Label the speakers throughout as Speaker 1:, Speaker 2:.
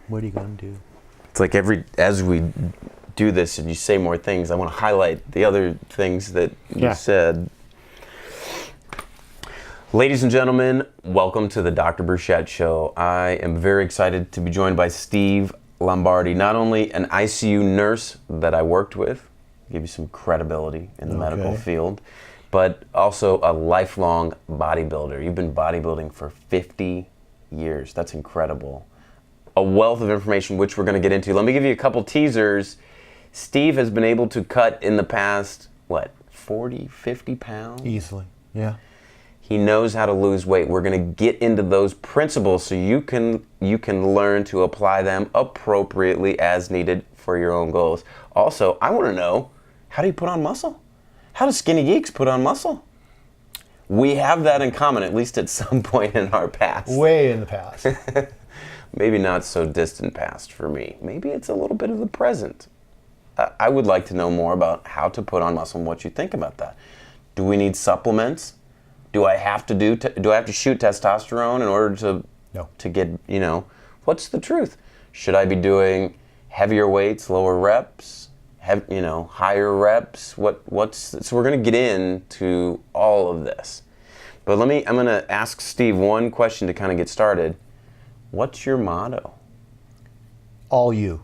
Speaker 1: What are you going to do?
Speaker 2: It's like as we do this and you say more things, I want to highlight the other things that you said. Ladies and gentlemen, welcome to the Dr. Burchett Show. I am very excited to be joined by Steve Lombardi, not only an ICU nurse that I worked with, give you some credibility in the medical field, but also a lifelong bodybuilder. You've been bodybuilding for 50 years. That's incredible. A wealth of information, which we're going to get into. Let me give you a couple teasers. Steve has been able to cut in the past, 40, 50 pounds?
Speaker 1: Easily, yeah.
Speaker 2: He knows how to lose weight. We're going to get into those principles so you can learn to apply them appropriately as needed for your own goals. Also, I want to know, how do you put on muscle? How do skinny geeks put on muscle? We have that in common, at least at some point in our past.
Speaker 1: Way in the past.
Speaker 2: Maybe not so distant past for me. Maybe it's a little bit of the present. I would like to know more about how to put on muscle and what you think about that. Do we need supplements? Do I have to shoot testosterone in order to get, what's the truth? Should I be doing heavier weights, lower reps, higher reps? So we're going to get into all of this. But I'm going to ask Steve one question to kind of get started. What's your motto?
Speaker 1: All you.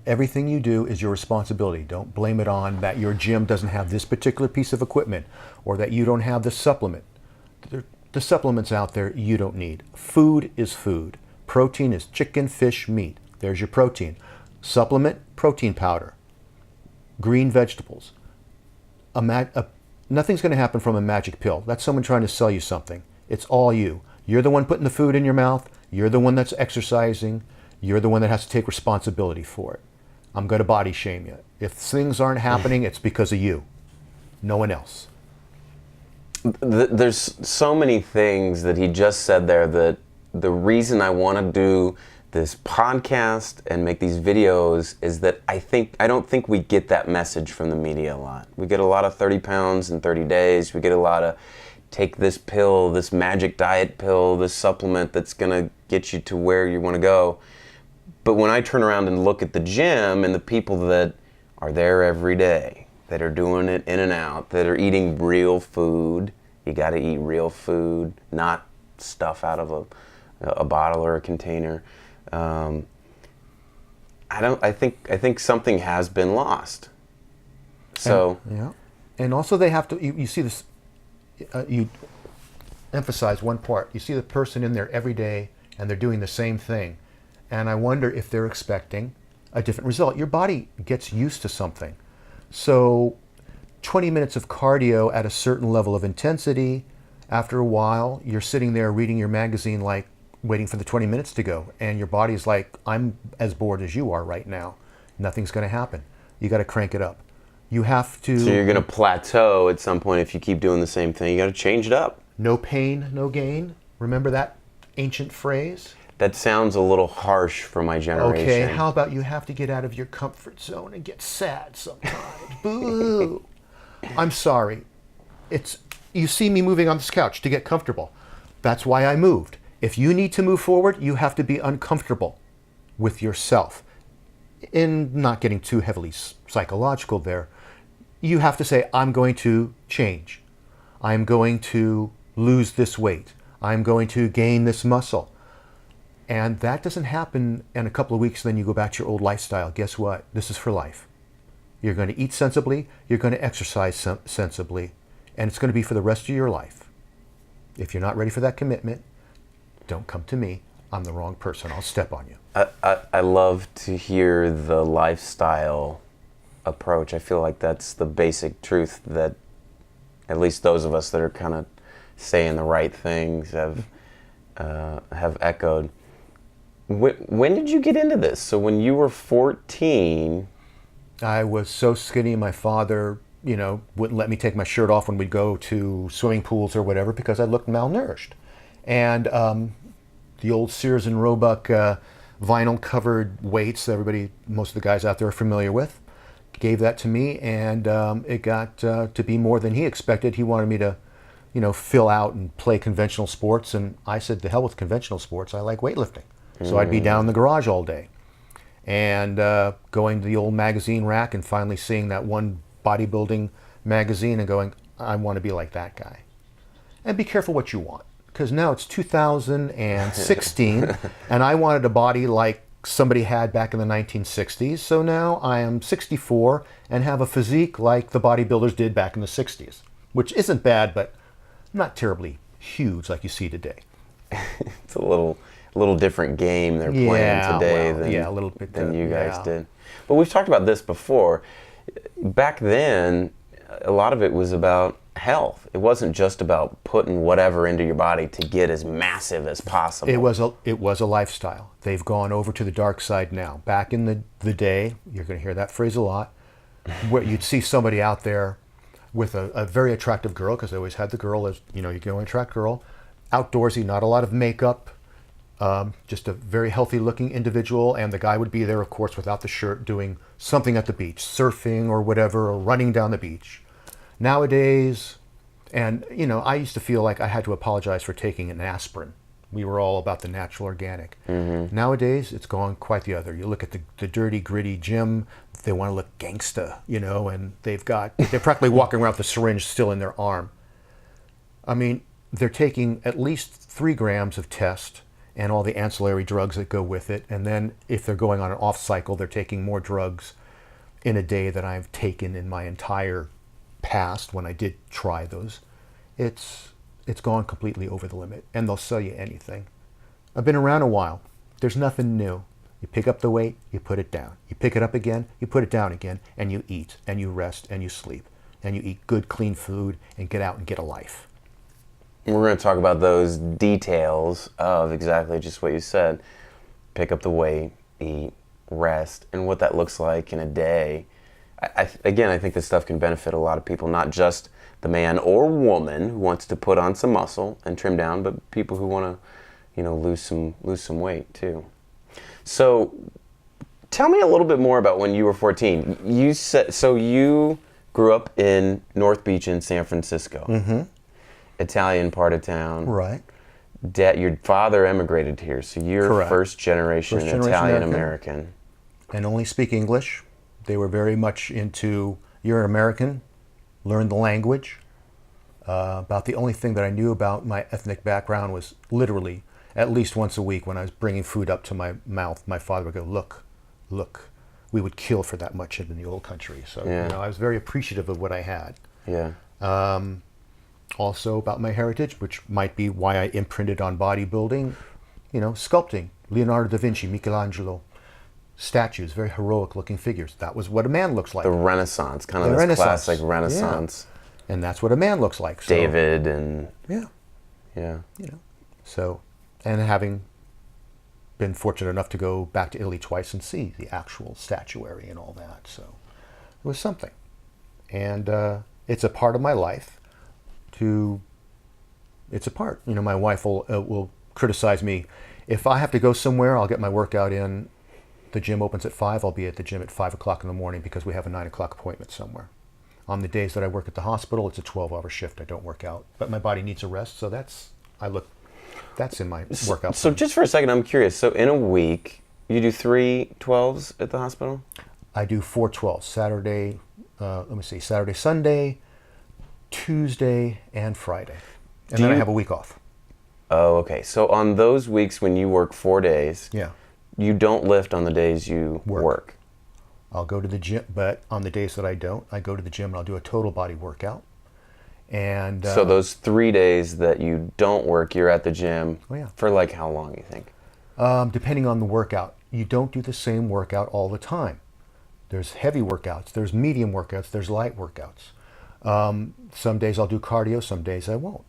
Speaker 1: Everything you do is your responsibility. Don't blame it on that your gym doesn't have this particular piece of equipment or that you don't have the supplement. The supplements out there you don't need. Food is food. Protein is chicken, fish, meat. There's your protein. Supplement, protein powder. Green vegetables. Nothing's going to happen from a magic pill. That's someone trying to sell you something. It's all you. You're the one putting the food in your mouth. You're the one that's exercising. You're the one that has to take responsibility for it. I'm going to body shame you. If things aren't happening, it's because of you. No one else.
Speaker 2: There's so many things that he just said there that the reason I want to do this podcast and make these videos is that I don't think we get that message from the media a lot. We get a lot of 30 pounds in 30 days. We get a lot of take this pill, this magic diet pill, this supplement that's going to get you to where you want to go. But when I turn around and look at the gym and the people that are there every day, that are doing it in and out, that are eating real food. You got to eat real food, not stuff out of a bottle or a container. I think something has been lost. So
Speaker 1: and also they have to. You see this. You emphasize one part. You see the person in there every day, and they're doing the same thing, and I wonder if they're expecting a different result. Your body gets used to something. So 20 minutes of cardio at a certain level of intensity, after a while, you're sitting there reading your magazine like waiting for the 20 minutes to go. And your body's like, I'm as bored as you are right now. Nothing's going to happen. You got to crank it up. You have to...
Speaker 2: So you're going to plateau at some point if you keep doing the same thing. You got to change it up.
Speaker 1: No pain, no gain. Remember that ancient phrase?
Speaker 2: That sounds a little harsh for my generation.
Speaker 1: Okay, how about you have to get out of your comfort zone and get sad sometimes? Boo! I'm sorry. You see me moving on this couch to get comfortable. That's why I moved. If you need to move forward, you have to be uncomfortable with yourself. In not getting too heavily psychological there, you have to say, I'm going to change. I'm going to lose this weight. I'm going to gain this muscle. And that doesn't happen in a couple of weeks, then you go back to your old lifestyle. Guess what? This is for life. You're going to eat sensibly, you're going to exercise sensibly, and it's going to be for the rest of your life. If you're not ready for that commitment, don't come to me. I'm the wrong person. I'll step on you.
Speaker 2: I love to hear the lifestyle approach. I feel like that's the basic truth that at least those of us that are kind of saying the right things have echoed. When did you get into this? So when you were 14...
Speaker 1: I was so skinny, my father, wouldn't let me take my shirt off when we'd go to swimming pools or whatever because I looked malnourished. And the old Sears and Roebuck vinyl-covered weights that most of the guys out there are familiar with, gave that to me, and it got to be more than he expected. He wanted me to, fill out and play conventional sports, and I said, to hell with conventional sports. I like weightlifting. So I'd be down in the garage all day. and going to the old magazine rack and finally seeing that one bodybuilding magazine and going, I want to be like that guy. And be careful what you want, because now it's 2016 and I wanted a body like somebody had back in the 1960s. So now I am 64 and have a physique like the bodybuilders did back in the 60s, which isn't bad, but not terribly huge like you see today.
Speaker 2: It's a little different game they're playing today
Speaker 1: a little bit
Speaker 2: than you guys did. But we've talked about this before. Back then, a lot of it was about health. It wasn't just about putting whatever into your body to get as massive as possible.
Speaker 1: It was a lifestyle. They've gone over to the dark side now. Back in the day, you're going to hear that phrase a lot, where you'd see somebody out there with a very attractive girl, because they always had the girl as, you know, you can only attract girl, outdoorsy, not a lot of makeup, just a very healthy looking individual, and the guy would be there, of course, without the shirt, doing something at the beach, surfing or whatever, or running down the beach. Nowadays, and you know, I used to feel like I had to apologize for taking an aspirin. We were all about the natural organic. Mm-hmm. Nowadays, it's gone quite the other. You look at the dirty, gritty gym, they want to look gangsta, you know, and they're practically walking around with the syringe still in their arm. I mean, they're taking at least 3 grams of test and all the ancillary drugs that go with it. And then if they're going on an off cycle, they're taking more drugs in a day than I've taken in my entire past when I did try those. It's gone completely over the limit, and they'll sell you anything. I've been around a while. There's nothing new. You pick up the weight, you put it down. You pick it up again, you put it down again, and you eat, and you rest, and you sleep, and you eat good, clean food, and get out and get a life.
Speaker 2: We're going to talk about those details of exactly just what you said. Pick up the weight, eat, rest, and what that looks like in a day. I think this stuff can benefit a lot of people, not just the man or woman who wants to put on some muscle and trim down, but people who want to, you know, lose some weight too. So, tell me a little bit more about when you were 14. You said so. You grew up in North Beach in San Francisco, mm-hmm. Italian part of town,
Speaker 1: right?
Speaker 2: Your father emigrated here, so you're
Speaker 1: Correct.
Speaker 2: first generation Italian American,
Speaker 1: and only speak English. They were very much into, you're an American, learn the language. About the only thing that I knew about my ethnic background was literally at least once a week when I was bringing food up to my mouth, my father would go, look, we would kill for that much in the old country. So you know, I was very appreciative of what I had.
Speaker 2: Yeah.
Speaker 1: Also about my heritage, which might be why I imprinted on bodybuilding, you know, sculpting, Leonardo da Vinci, Michelangelo. Statues, very heroic looking figures. That was what a man looks like.
Speaker 2: The Renaissance, kind of this classic Renaissance.
Speaker 1: Yeah. And that's what a man looks like. So,
Speaker 2: David and...
Speaker 1: Yeah.
Speaker 2: Yeah.
Speaker 1: You know, so, and having been fortunate enough to go back to Italy twice and see the actual statuary and all that. So it was something. And it's a part of my life it's a part. You know, my wife will criticize me. If I have to go somewhere, I'll get my workout in. The gym opens at 5. I'll be at the gym at 5 o'clock in the morning because we have a 9 o'clock appointment somewhere. On the days that I work at the hospital, it's a 12-hour shift. I don't work out, but my body needs a rest. So that's in my workout.
Speaker 2: So just for a second, I'm curious. So in a week, you do 3 12s at the hospital?
Speaker 1: I do 4 12s. Saturday, Saturday, Sunday, Tuesday, and Friday. And then I have a week off.
Speaker 2: Oh, okay. So on those weeks when you work 4 days,
Speaker 1: yeah,
Speaker 2: you don't lift on the days you work.
Speaker 1: I'll go to the gym, but on the days that I don't, I go to the gym and I'll do a total body workout. And
Speaker 2: so those 3 days that you don't work, you're at the gym for like how long, you think?
Speaker 1: Depending on the workout. You don't do the same workout all the time. There's heavy workouts, there's medium workouts, there's light workouts. Some days I'll do cardio, some days I won't.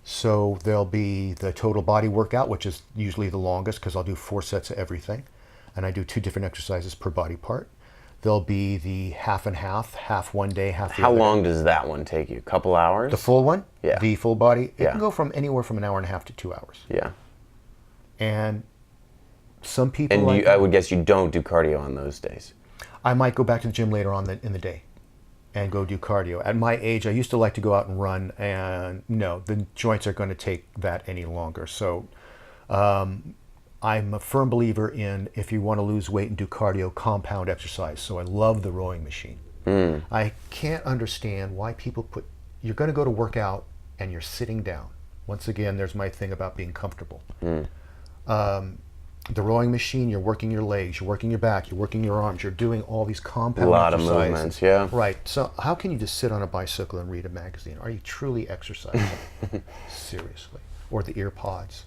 Speaker 1: So there'll be the total body workout, which is usually the longest because I'll do 4 sets of everything. And I do 2 different exercises per body part. There'll be the half and half one day, half the other.
Speaker 2: How long does that one take you? A couple hours?
Speaker 1: The full one?
Speaker 2: Yeah.
Speaker 1: The full body? It can go from anywhere from an hour and a half to 2 hours.
Speaker 2: Yeah.
Speaker 1: And some people
Speaker 2: And I would guess you don't do cardio on those days.
Speaker 1: I might go back to the gym later on in the day and go do cardio. At my age, I used to like to go out and run, and no, the joints are going to take that any longer. So I'm a firm believer in, if you want to lose weight and do cardio, compound exercise. So I love the rowing machine. I can't understand why people you're going to go to work out and you're sitting down. Once again, there's my thing about being comfortable. The rowing machine, you're working your legs, you're working your back, you're working your arms, you're doing all these compound exercises.
Speaker 2: A lot of movements, yeah.
Speaker 1: Right. So how can you just sit on a bicycle and read a magazine? Are you truly exercising? Seriously. Or the ear pods.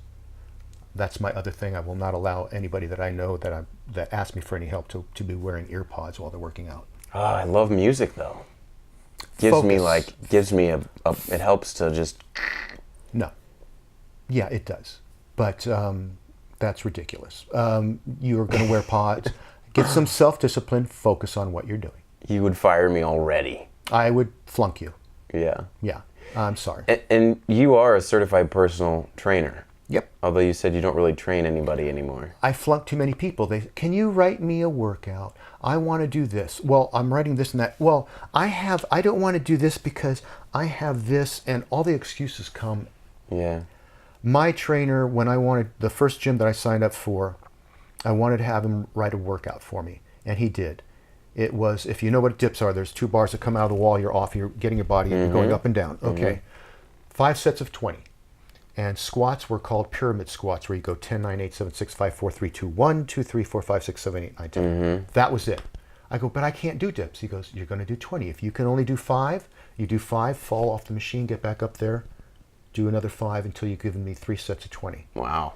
Speaker 1: That's my other thing. I will not allow anybody that I know that asks me for any help to be wearing ear pods while they're working out.
Speaker 2: Oh, I love music though. It helps to just.
Speaker 1: No. Yeah, it does. But that's ridiculous. You're going to wear pods. Get some self-discipline. Focus on what you're doing.
Speaker 2: You would fire me already.
Speaker 1: I would flunk you.
Speaker 2: Yeah.
Speaker 1: Yeah. I'm sorry.
Speaker 2: And you are a certified personal trainer.
Speaker 1: Yep.
Speaker 2: Although you said you don't really train anybody anymore.
Speaker 1: I flunk too many people. Can you write me a workout? I want to do this. Well, I'm writing this and that. Well, I don't want to do this because I have this, and all the excuses come.
Speaker 2: Yeah.
Speaker 1: My trainer, when I wanted, the first gym that I signed up for, I wanted to have him write a workout for me, and he did. It was, if you know what dips are, there's 2 bars that come out of the wall, you're off, you're getting your body, and you're going up and down. Okay. 5 sets of 20. And squats were called pyramid squats, where you go 10, 9, 8, 7, 6, 5, 4, 3, 2, 1, 2, 3, 4, 5, 6, 7, 8, 9, 10. That was it. I go, but I can't do dips. He goes, you're going to do 20. If you can only do 5, you do 5, fall off the machine, get back up there, do another 5 until you've given me 3 sets of 20.
Speaker 2: Wow.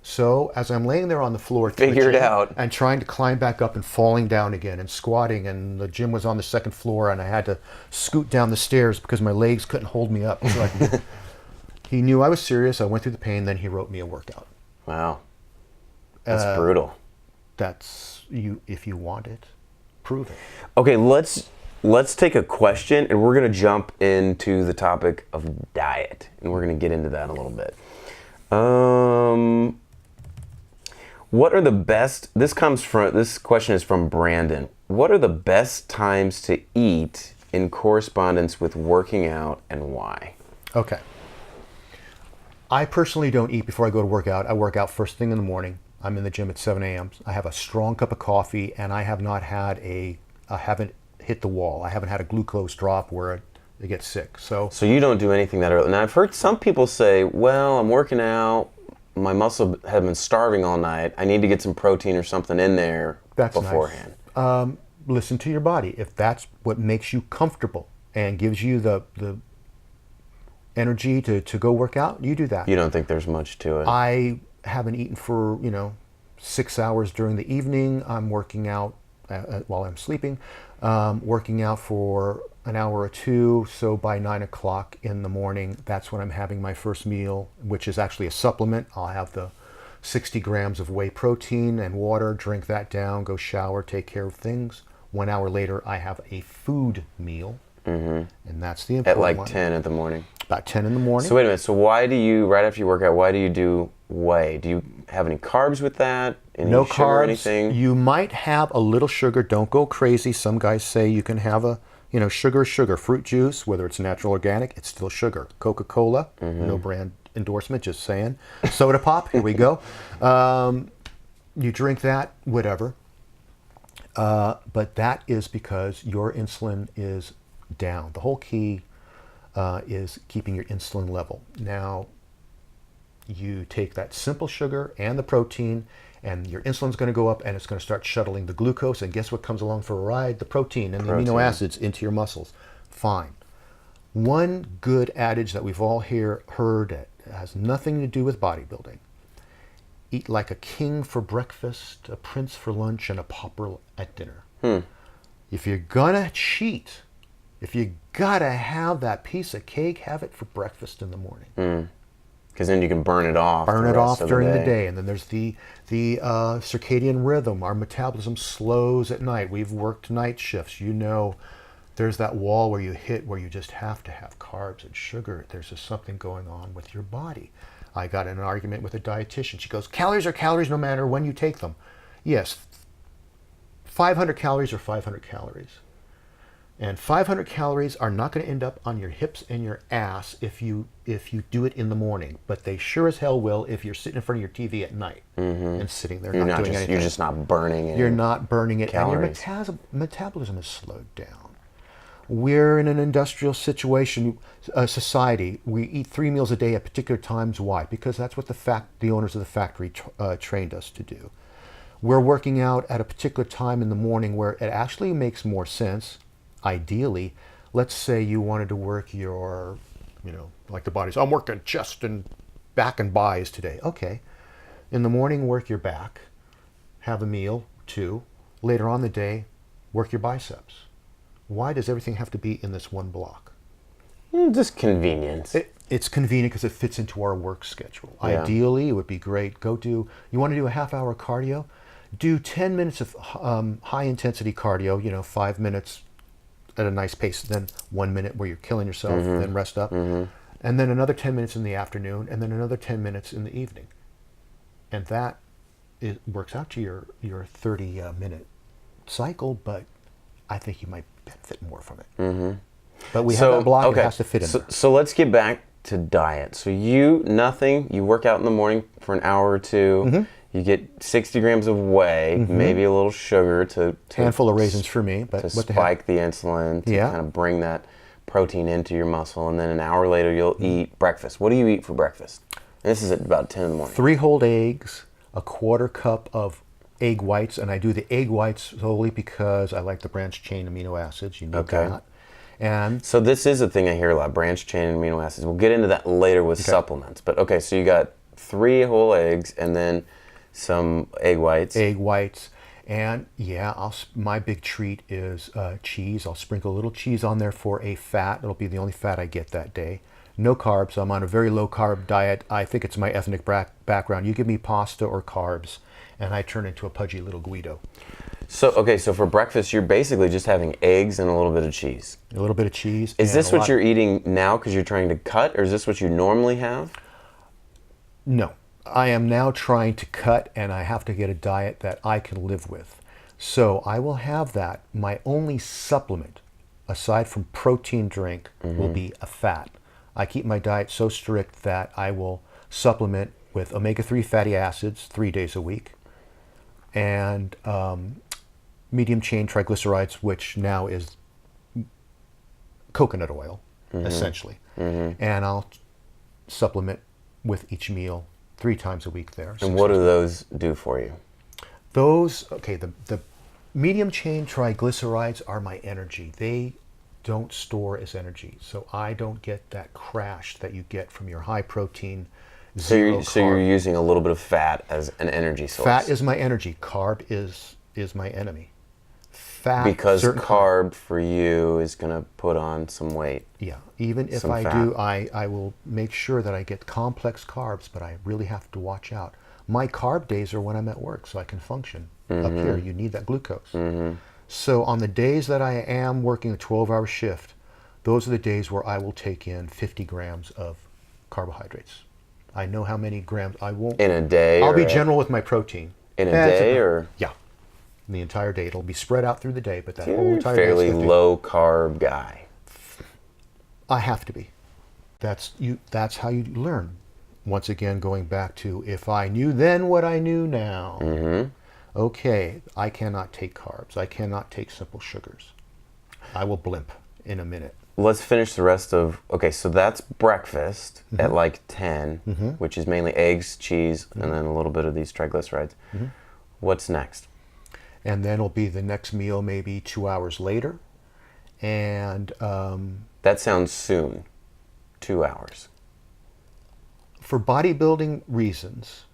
Speaker 1: So as I'm laying there on the floor,
Speaker 2: figure it out,
Speaker 1: and trying to climb back up and falling down again and squatting, and the gym was on the 2nd floor, and I had to scoot down the stairs because my legs couldn't hold me up. So he knew I was serious. I went through the pain. Then he wrote me a workout.
Speaker 2: Wow. That's brutal.
Speaker 1: That's you. If you want it, prove it.
Speaker 2: Okay, let's take a question, and we're going to jump into the topic of diet, and we're going to get into that a little bit. What are the best? This question is from Brandon. What are the best times to eat in correspondence with working out, and why?
Speaker 1: Okay. I personally don't eat before I go to work out. I work out first thing in the morning. I'm in the gym at 7 a.m. I have a strong cup of coffee, and I have not had I haven't hit the wall. I haven't had a glucose drop where I get sick. So
Speaker 2: you don't do anything that early. Now, I've heard some people say, well, I'm working out, my muscle have been starving all night, I need to get some protein or something in there beforehand.
Speaker 1: Nice. Listen to your body. If that's what makes you comfortable and gives you the energy to go work out, you do that.
Speaker 2: You don't think there's much to it?
Speaker 1: I haven't eaten for 6 hours during the evening. I'm working out while I'm sleeping, working out for an hour or 2. So by 9 o'clock in the morning, that's when I'm having my first meal, which is actually a supplement. I'll have the 60 grams of whey protein and water, drink that down, go shower, take care of things. 1 hour later, I have a food meal. And that's the important
Speaker 2: one. At
Speaker 1: one.
Speaker 2: 10 in the morning?
Speaker 1: About 10 in the morning.
Speaker 2: So wait a minute. So why do you, right after you work out, why do you do whey? Do you have any carbs with that? Any
Speaker 1: no
Speaker 2: sugar
Speaker 1: carbs.
Speaker 2: Or anything?
Speaker 1: You might have a little sugar. Don't go crazy. Some guys say you can have sugar. Fruit juice, whether it's natural or organic, it's still sugar. Coca-Cola, no brand endorsement, just saying. Soda pop, here we go. You drink that, whatever. But that is because your insulin is down. The whole key is keeping your insulin level. Now, you take that simple sugar and the protein, and your insulin's going to go up, and it's going to start shuttling the glucose, and guess what comes along for a ride? The protein and the amino acids into your muscles. Fine. One good adage that we've all heard that has nothing to do with bodybuilding: eat like a king for breakfast, a prince for lunch, and a pauper at dinner. If you're gonna cheat, if you gotta have that piece of cake, have it for breakfast in the morning.
Speaker 2: Because then you can burn it off.
Speaker 1: Burn it off during the day. And then there's the circadian rhythm. Our metabolism slows at night. We've worked night shifts. There's that wall where you hit where you just have to have carbs and sugar. There's just something going on with your body. I got in an argument with a dietitian. She goes, calories are calories no matter when you take them. Yes, 500 calories are 500 calories. And 500 calories are not going to end up on your hips and your ass if you if you do it in the morning, but they sure as hell will if you're sitting in front of your TV at night and sitting there not doing anything.
Speaker 2: You're just not burning it.
Speaker 1: You're not burning it,
Speaker 2: calories.
Speaker 1: and your metabolism is slowed down. We're in an industrial situation, society. We eat 3 meals a day at particular times. Why? Because that's what the owners of the factory trained us to do. We're working out at a particular time in the morning where it actually makes more sense. Ideally, let's say you wanted to work your, like the bodies. I'm working chest and back and buys today. Okay. In the morning, work your back, have a meal, 2. Later on the day, work your biceps. Why does everything have to be in this one block?
Speaker 2: Just convenience.
Speaker 1: It's convenient because it fits into our work schedule.
Speaker 2: Yeah.
Speaker 1: Ideally, it would be great. You want to do a half-hour cardio? Do 10 minutes of high-intensity cardio, 5 minutes at a nice pace, then 1 minute where you're killing yourself, then rest up, and then another 10 minutes in the afternoon, and then another 10 minutes in the evening. And that works out to your 30-minute cycle, but I think you might benefit more from it. But we have that block, it has to fit in there.
Speaker 2: So let's get back to diet. So you work out in the morning for an hour or 2, you get 60 grams of whey, maybe a little sugar to
Speaker 1: handful of raisins for me, but
Speaker 2: to
Speaker 1: what the
Speaker 2: spike the insulin, to kind of bring that protein into your muscle, and then an hour later you'll eat breakfast. What do you eat for breakfast? This is at about 10 in the morning.
Speaker 1: 3 whole eggs, a 1/4 cup of egg whites, and I do the egg whites solely because I like the branched chain amino acids. You need that. And
Speaker 2: so this is a thing I hear a lot, branched chain amino acids. We'll get into that later with supplements. But okay, so you got 3 whole eggs and then some egg whites.
Speaker 1: Egg whites. And my big treat is cheese. I'll sprinkle a little cheese on there for a fat. It'll be the only fat I get that day. No carbs. I'm on a very low carb diet. I think it's my ethnic background. You give me pasta or carbs, and I turn into a pudgy little Guido.
Speaker 2: So for breakfast, you're basically just having eggs and a little bit of cheese.
Speaker 1: A little bit of cheese.
Speaker 2: Is this what you're eating now because you're trying to cut, or is this what you normally have?
Speaker 1: No. I am now trying to cut, and I have to get a diet that I can live with. So I will have that. My only supplement, aside from protein drink, will be a fat. I keep my diet so strict that I will supplement with omega-3 fatty acids 3 days a week, and medium chain triglycerides, which now is coconut oil, essentially. And I'll supplement with each meal 3 times a week there.
Speaker 2: And what do those do for you?
Speaker 1: The medium chain triglycerides are my energy. They don't store as energy, so I don't get that crash that you get from your high protein, zero carb.
Speaker 2: So you're using a little bit of fat as an energy source.
Speaker 1: Fat is my energy. Carb is my enemy. Fat,
Speaker 2: because carb for you is going to put on some weight.
Speaker 1: Yeah, even if I do, I will make sure that I get complex carbs, but I really have to watch out. My carb days are when I'm at work, so I can function. Up here, you need that glucose. So on the days that I am working a 12-hour shift, those are the days where I will take in 50 grams of carbohydrates. I know how many grams. I won't.
Speaker 2: In a day?
Speaker 1: I'll be general with my protein.
Speaker 2: In a day, or?
Speaker 1: Yeah. The entire day. It'll be spread out through the day, but that whole entire
Speaker 2: day. Fairly
Speaker 1: is 50.
Speaker 2: low carb guy.
Speaker 1: I have to be. That's how you learn. Once again, going back to if I knew then what I knew now. Okay, I cannot take carbs. I cannot take simple sugars. I will blimp in a minute.
Speaker 2: Let's finish the rest of, so that's breakfast at like 10, which is mainly eggs, cheese, and then a little bit of these triglycerides. What's next?
Speaker 1: And then it'll be the next meal maybe 2 hours later. And
Speaker 2: that sounds soon. 2 hours.
Speaker 1: For bodybuilding reasons,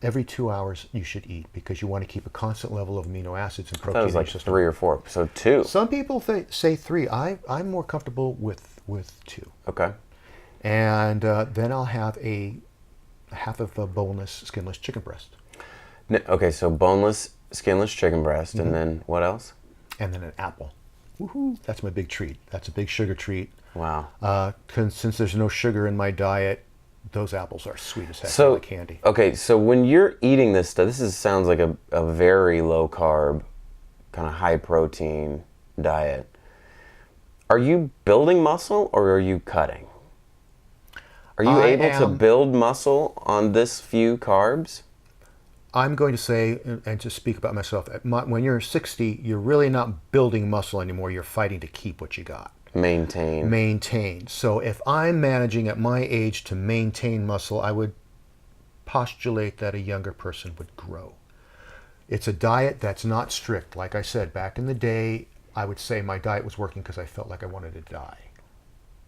Speaker 1: every 2 hours you should eat because you want to keep a constant level of amino acids and protein.
Speaker 2: That was like 3 or 4, so 2.
Speaker 1: Some people say 3. I'm more comfortable with 2.
Speaker 2: Okay.
Speaker 1: And then I'll have a half of a boneless, skinless chicken breast.
Speaker 2: Okay, so boneless, skinless chicken breast, and then what else?
Speaker 1: And then an apple. Woohoo! That's my big treat. That's a big sugar treat.
Speaker 2: Wow.
Speaker 1: Since there's no sugar in my diet, those apples are sweet as heck, like candy.
Speaker 2: Okay, so when you're eating this stuff, sounds like a very low carb, kind of high protein diet. Are you building muscle or are you cutting? Are you able to build muscle on this few carbs?
Speaker 1: I'm going to say, and to speak about myself, when you're 60, you're really not building muscle anymore. You're fighting to keep what you got. Maintain. So if I'm managing at my age to maintain muscle, I would postulate that a younger person would grow. It's a diet that's not strict. Like I said, back in the day, I would say my diet was working because I felt like I wanted to die.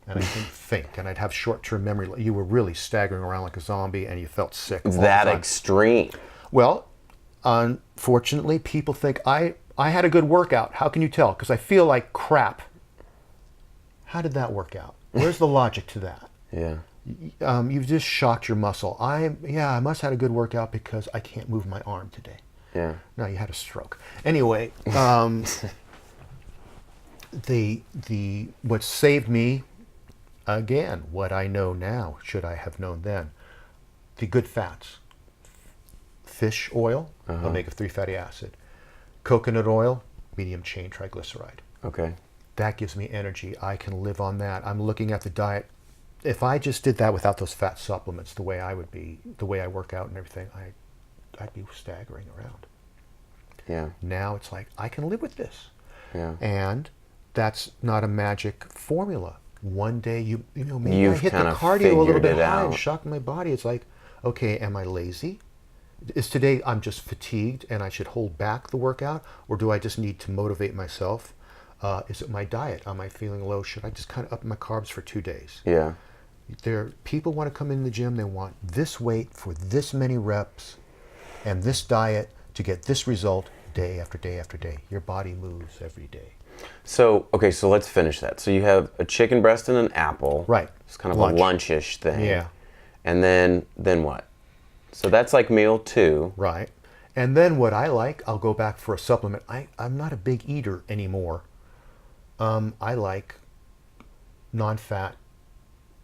Speaker 1: And I didn't think, and I'd have short-term memory. You were really staggering around like a zombie, and you felt sick.
Speaker 2: It's that extreme.
Speaker 1: Well, unfortunately, people think I had a good workout. How can you tell? Because I feel like crap. How did that work out? Where's the logic to that?
Speaker 2: Yeah.
Speaker 1: You've just shocked your muscle. I must have had a good workout because I can't move my arm today.
Speaker 2: Yeah.
Speaker 1: No, you had a stroke. Anyway, what saved me, again, what I know now, should I have known then, the good fats. Fish oil, omega-3 fatty acid. Coconut oil, medium chain triglyceride.
Speaker 2: Okay.
Speaker 1: That gives me energy. I can live on that. I'm looking at the diet. If I just did that without those fat supplements, the way I would be, the way I work out and everything, I'd be staggering around.
Speaker 2: Yeah.
Speaker 1: Now it's like, I can live with this.
Speaker 2: Yeah.
Speaker 1: And that's not a magic formula. One day, maybe
Speaker 2: You've
Speaker 1: I hit the
Speaker 2: kind of
Speaker 1: cardio a little bit
Speaker 2: figured it
Speaker 1: high and
Speaker 2: out.
Speaker 1: shocked my body. It's like, okay, am I lazy? Is today I'm just fatigued and I should hold back the workout? Or do I just need to motivate myself? Is it my diet? Am I feeling low? Should I just kind of up my carbs for 2 days?
Speaker 2: Yeah.
Speaker 1: People want to come in the gym. They want this weight for this many reps and this diet to get this result day after day after day. Your body moves every day.
Speaker 2: So, okay, so let's finish that. So you have a chicken breast and an apple.
Speaker 1: Right.
Speaker 2: It's kind of
Speaker 1: Lunch.
Speaker 2: a lunch-ish thing.
Speaker 1: Yeah.
Speaker 2: And then what? So that's like meal 2.
Speaker 1: Right. And then what I like, I'll go back for a supplement. I'm not a big eater anymore. I like non-fat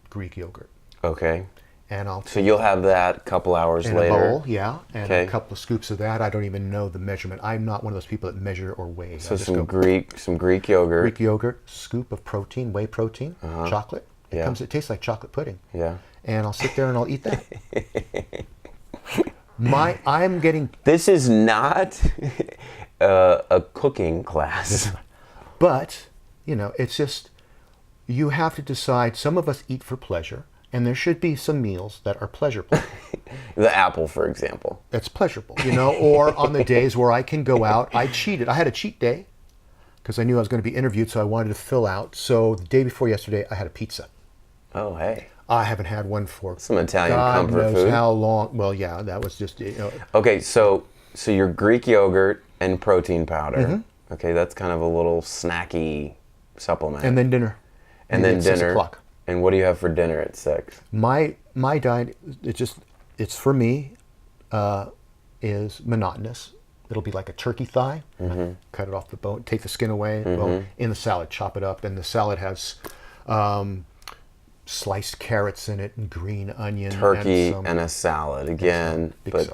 Speaker 1: Greek yogurt.
Speaker 2: Okay.
Speaker 1: And I'll
Speaker 2: So you'll have that a couple hours
Speaker 1: in
Speaker 2: later.
Speaker 1: a bowl, yeah, and
Speaker 2: Okay.
Speaker 1: a couple of scoops of that. I don't even know the measurement. I'm not one of those people that measure or weigh.
Speaker 2: So
Speaker 1: I just
Speaker 2: some
Speaker 1: go
Speaker 2: Greek yogurt.
Speaker 1: Greek yogurt, scoop of protein, whey protein, chocolate.
Speaker 2: Yeah.
Speaker 1: It tastes like chocolate pudding.
Speaker 2: Yeah.
Speaker 1: And I'll sit there and I'll eat that. I'm getting,
Speaker 2: This is not a cooking class.
Speaker 1: but it's just, you have to decide. Some of us eat for pleasure, and there should be some meals that are pleasurable.
Speaker 2: The apple, for example.
Speaker 1: That's pleasurable, or on the days where I can go out, I cheated. I had a cheat day because I knew I was going to be interviewed, so I wanted to fill out. So the day before yesterday, I had a pizza.
Speaker 2: Oh, hey.
Speaker 1: I haven't had one for
Speaker 2: Some Italian
Speaker 1: God
Speaker 2: comfort
Speaker 1: knows
Speaker 2: food.
Speaker 1: how long. Well, yeah, that was just,
Speaker 2: Okay, so your Greek yogurt and protein powder.
Speaker 1: Mm-hmm.
Speaker 2: Okay, that's kind of a little snacky supplement.
Speaker 1: and then dinner.
Speaker 2: And
Speaker 1: Maybe
Speaker 2: then
Speaker 1: at 6
Speaker 2: dinner.
Speaker 1: o'clock.
Speaker 2: And what do you have for dinner at 6?
Speaker 1: My diet, it's for me, is monotonous. It'll be like a turkey thigh. Cut it off the bone, take the skin away. Bone, in the salad, chop it up, and the salad has sliced carrots in it and green onion.
Speaker 2: Turkey
Speaker 1: and
Speaker 2: and a salad again.
Speaker 1: big
Speaker 2: But,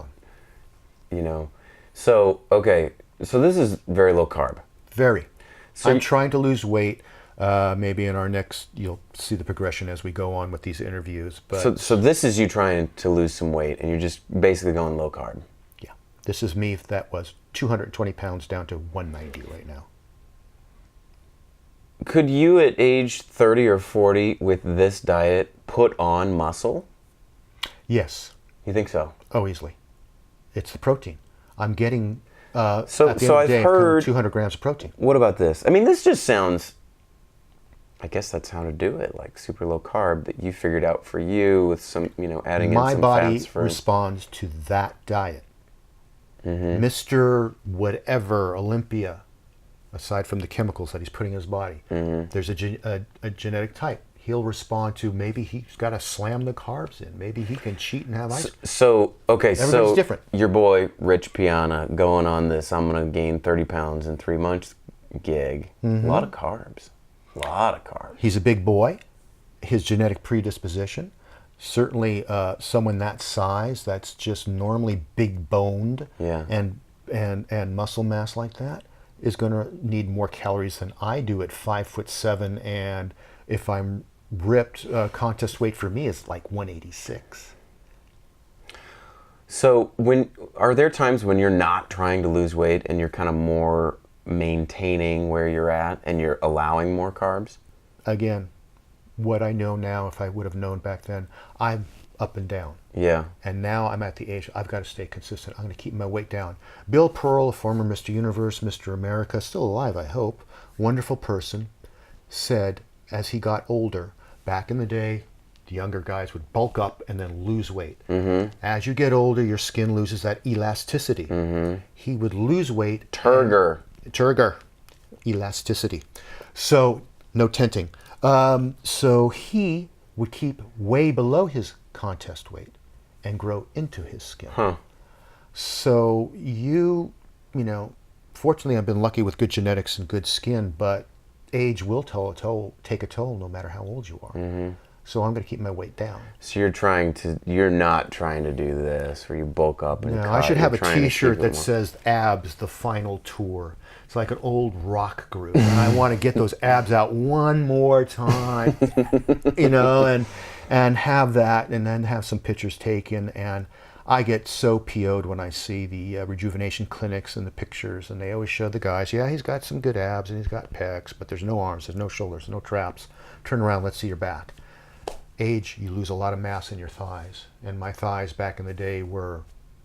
Speaker 1: salad.
Speaker 2: So, okay, so this is very low carb.
Speaker 1: Very.
Speaker 2: So
Speaker 1: I'm trying to lose weight. Maybe in our next, you'll see the progression as we go on with these interviews. But
Speaker 2: So this is you trying to lose some weight, and you're just basically going low carb.
Speaker 1: yeah, this is me that was 220 pounds down to 190 right now.
Speaker 2: Could you at age 30 or 40 with this diet put on muscle?
Speaker 1: Yes.
Speaker 2: You think so?
Speaker 1: Oh, easily. It's the protein. I'm getting,
Speaker 2: So
Speaker 1: at the end of the
Speaker 2: I've
Speaker 1: day,
Speaker 2: heard
Speaker 1: 200 grams of protein.
Speaker 2: What about this? I mean, this just sounds, I guess that's how to do it, like super low carb that you figured out for you with some, adding in
Speaker 1: My
Speaker 2: some
Speaker 1: body
Speaker 2: fats for...
Speaker 1: responds to that diet. Mr. Whatever, Olympia, aside from the chemicals that he's putting in his body, there's a genetic type. He'll respond to, maybe he's got to slam the carbs in. Maybe he can cheat and have ice.
Speaker 2: So, okay,
Speaker 1: Everybody's different.
Speaker 2: Your boy, Rich Piana, going on this, I'm going to gain 30 pounds in 3 months gig. A lot of carbs. A lot of carbs.
Speaker 1: He's a big boy. His genetic predisposition, certainly someone that size, that's just normally big boned
Speaker 2: Yeah.
Speaker 1: and muscle mass like that, is going to need more calories than I do at 5'7", and if I'm ripped. Contest weight for me is like 186.
Speaker 2: So are there times when you're not trying to lose weight and you're kind of more maintaining where you're at and you're allowing more carbs?
Speaker 1: Again, what I know now, if I would have known back then, I'm up and down.
Speaker 2: Yeah.
Speaker 1: And now I'm at the age, I've got to stay consistent. I'm going to keep my weight down. Bill Pearl, a former Mr. Universe, Mr. America, still alive, I hope, wonderful person, said as he got older, back in the day, the younger guys would bulk up and then lose weight.
Speaker 2: Mm-hmm.
Speaker 1: As you get older, your skin loses that elasticity.
Speaker 2: Mm-hmm.
Speaker 1: He would lose weight.
Speaker 2: Turgor.
Speaker 1: Elasticity. So, no tenting. So he would keep way below his contest weight and grow into his skin.
Speaker 2: Huh.
Speaker 1: So you know, fortunately I've been lucky with good genetics and good skin, but age will take a toll no matter how old you are.
Speaker 2: Mm-hmm.
Speaker 1: So I'm going to keep my weight down.
Speaker 2: So you're not trying to do this where you bulk up and
Speaker 1: No,
Speaker 2: cut.
Speaker 1: I should have
Speaker 2: You're
Speaker 1: a
Speaker 2: trying to
Speaker 1: T-shirt
Speaker 2: keep it
Speaker 1: that
Speaker 2: more-
Speaker 1: says "Abs: The Final Tour." It's like an old rock group, and I want to get those abs out one more time, you know, and have that, and then have some pictures taken. And I get so PO'd when I see the rejuvenation clinics and the pictures, and they always show the guys. Yeah, he's got some good abs and he's got pecs, but there's no arms, there's no shoulders, no traps. Turn around, let's see your back. Age, you lose a lot of mass in your thighs, and my thighs back in the day were,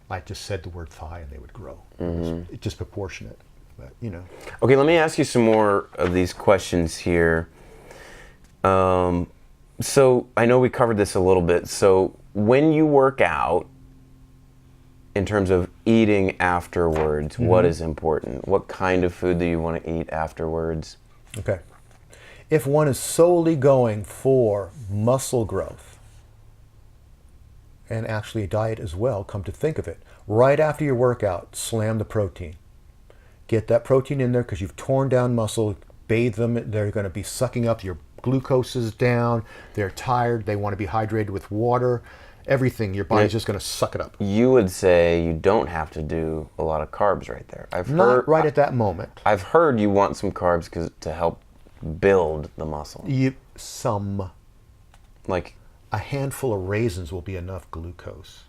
Speaker 1: I just said the word thigh and they would grow. It's disproportionate, but you know.
Speaker 2: Okay, let me ask you some more of these questions here. So I know we covered this a little bit. So when you work out, in terms of eating afterwards, what is important? What kind of food do you want to eat afterwards?
Speaker 1: Okay. If one is solely going for muscle growth, and actually a diet as well, come to think of it, right after your workout, slam the protein. Get that protein in there because you've torn down muscle, bathe them, they're going to be sucking up, your glucose is down, they're tired, they want to be hydrated with water, everything, your body's just going to suck it up.
Speaker 2: You would say you don't have to do a lot of carbs right there.
Speaker 1: Not right at that moment.
Speaker 2: I've heard you want some carbs to help build the muscle. Like
Speaker 1: a handful of raisins will be enough glucose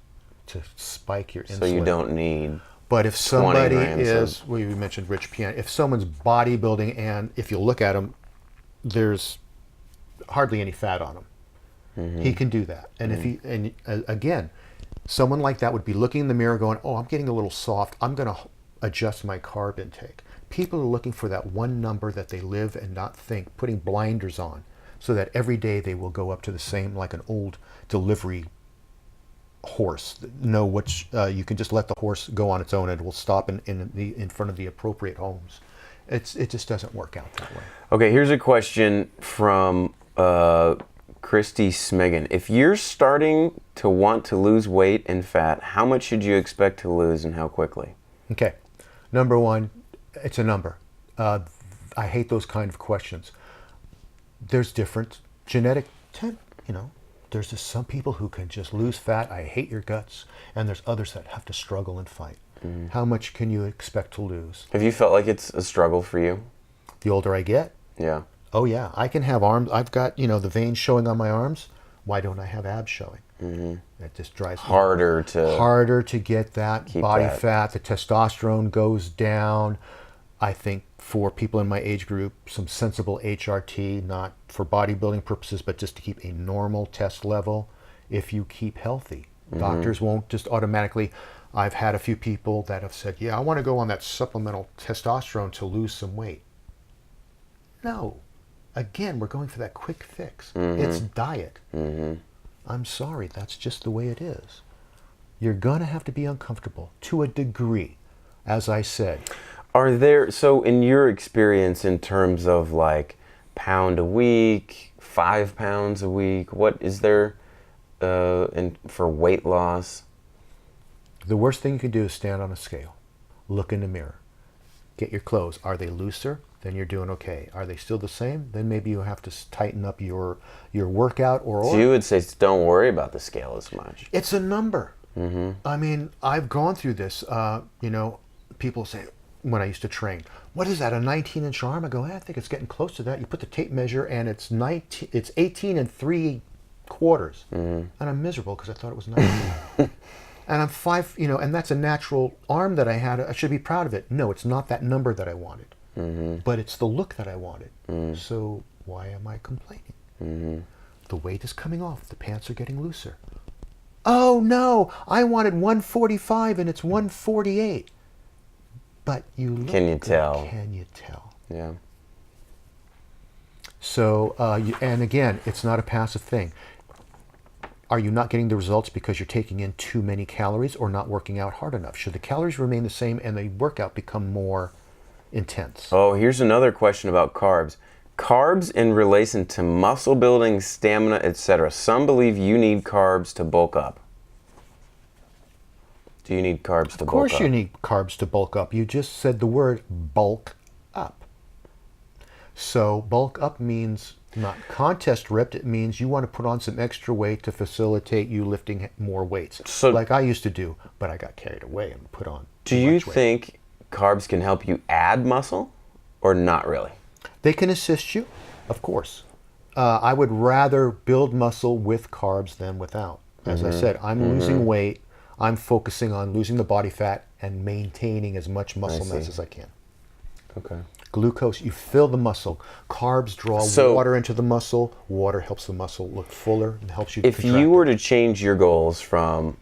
Speaker 1: to spike your insulin.
Speaker 2: So you don't need.
Speaker 1: But if somebody
Speaker 2: 20 grams
Speaker 1: is, well, you mentioned Rich Piana, if someone's bodybuilding and if you look at them, there's hardly any fat on them. He can do that. And if he, and again, someone like that would be looking in the mirror going, oh, I'm getting a little soft, I'm going to adjust my carb intake. People are looking for that one number that they live and not think, putting blinders on, so that every day they will go up to the same, like an old delivery horse. Know which you can just let the horse go on its own, and it will stop in front of the appropriate homes. It just doesn't work out that way.
Speaker 2: Okay, here's a question from Christy Smegan. If you're starting to want to lose weight and fat, how much should you expect to lose and how quickly?
Speaker 1: Okay, number one, it's a number. I hate those kind of questions. There's different genetic, there's just some people who can just lose fat, I hate your guts, and there's others that have to struggle and fight. How much can you expect to lose?
Speaker 2: Have you felt like it's a struggle for you?
Speaker 1: The older I get?
Speaker 2: Yeah.
Speaker 1: Oh yeah, I can have arms. I've got, the veins showing on my arms. Why don't I have abs showing? That just drives me
Speaker 2: Harder to
Speaker 1: get that body fat. The testosterone goes down. I think for people in my age group, some sensible HRT, not for bodybuilding purposes, but just to keep a normal test level if you keep healthy. Doctors won't just automatically. I've had a few people that have said, yeah, I want to go on that supplemental testosterone to lose some weight. No. Again, we're going for that quick fix. It's diet. I'm sorry, that's just the way it is. You're going to have to be uncomfortable to a degree, as I said.
Speaker 2: So in your experience in terms of like pound a week, 5 pounds a week, what is there for weight loss?
Speaker 1: The worst thing you can do is stand on a scale, look in the mirror, get your clothes. Are they looser? Then you're doing okay. Are they still the same? Then maybe you have to tighten up your workout
Speaker 2: So you would say don't worry about the scale as much.
Speaker 1: It's a number. I mean, I've gone through this. People say, when I used to train. What is that, a 19-inch arm? I go, I think it's getting close to that. You put the tape measure, and it's 18 and 3/4. And I'm miserable because I thought it was 19. And I'm 5, and that's a natural arm that I had. I should be proud of it. No, it's not that number that I wanted. But it's the look that I wanted. So why am I complaining? The weight is coming off. The pants are getting looser. Oh no, I wanted 145 and it's 148. But you look
Speaker 2: Can you
Speaker 1: good.
Speaker 2: tell?
Speaker 1: Can you tell?
Speaker 2: Yeah.
Speaker 1: So, and again, it's not a passive thing. Are you not getting the results because you're taking in too many calories or not working out hard enough? Should the calories remain the same and the workout become more intense?
Speaker 2: Oh, here's another question about carbs. Carbs in relation to muscle building, stamina, etc. Some believe you need carbs to bulk up. Do you need carbs to bulk up?
Speaker 1: Of course you need carbs to bulk up. You just said the word bulk up. So bulk up means not contest ripped. It means you want to put on some extra weight to facilitate you lifting more weights.
Speaker 2: So,
Speaker 1: like I used to do, but I got carried away and put on
Speaker 2: do
Speaker 1: too
Speaker 2: you
Speaker 1: much weight.
Speaker 2: think carbs can help you add muscle or not really?
Speaker 1: They can assist you, of course. I would rather build muscle with carbs than without. As I said, I'm losing weight. I'm focusing on losing the body fat and maintaining as much muscle mass as I can.
Speaker 2: Okay.
Speaker 1: Glucose, you fill the muscle. Carbs draw water into the muscle. Water helps the muscle look fuller and helps you
Speaker 2: If
Speaker 1: contract
Speaker 2: you
Speaker 1: it.
Speaker 2: were to change your goals from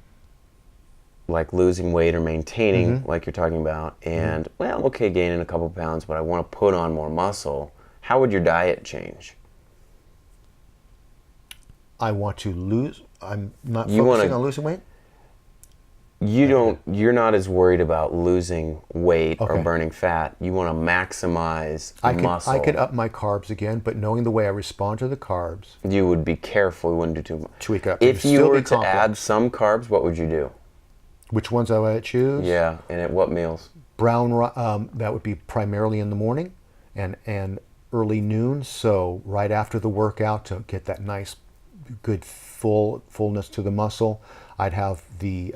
Speaker 2: like losing weight or maintaining, like you're talking about, and well, I'm okay gaining a couple pounds, but I want to put on more muscle, how would your diet change?
Speaker 1: I want to lose. I'm not
Speaker 2: You
Speaker 1: focusing
Speaker 2: wanna-
Speaker 1: on losing weight.
Speaker 2: You're not as worried about losing weight or
Speaker 1: Okay.
Speaker 2: burning fat. You want to maximize muscle.
Speaker 1: I could up my carbs again, but knowing the way I respond to the carbs,
Speaker 2: You would be careful. You wouldn't do too much.
Speaker 1: tweak up.
Speaker 2: If
Speaker 1: It'd
Speaker 2: you
Speaker 1: still
Speaker 2: were
Speaker 1: be
Speaker 2: to
Speaker 1: complex.
Speaker 2: add some carbs, what would you do?
Speaker 1: Which ones I would choose?
Speaker 2: Yeah, and at what meals?
Speaker 1: That would be primarily in the morning and early noon. So right after the workout to get that nice, good fullness to the muscle, I'd have the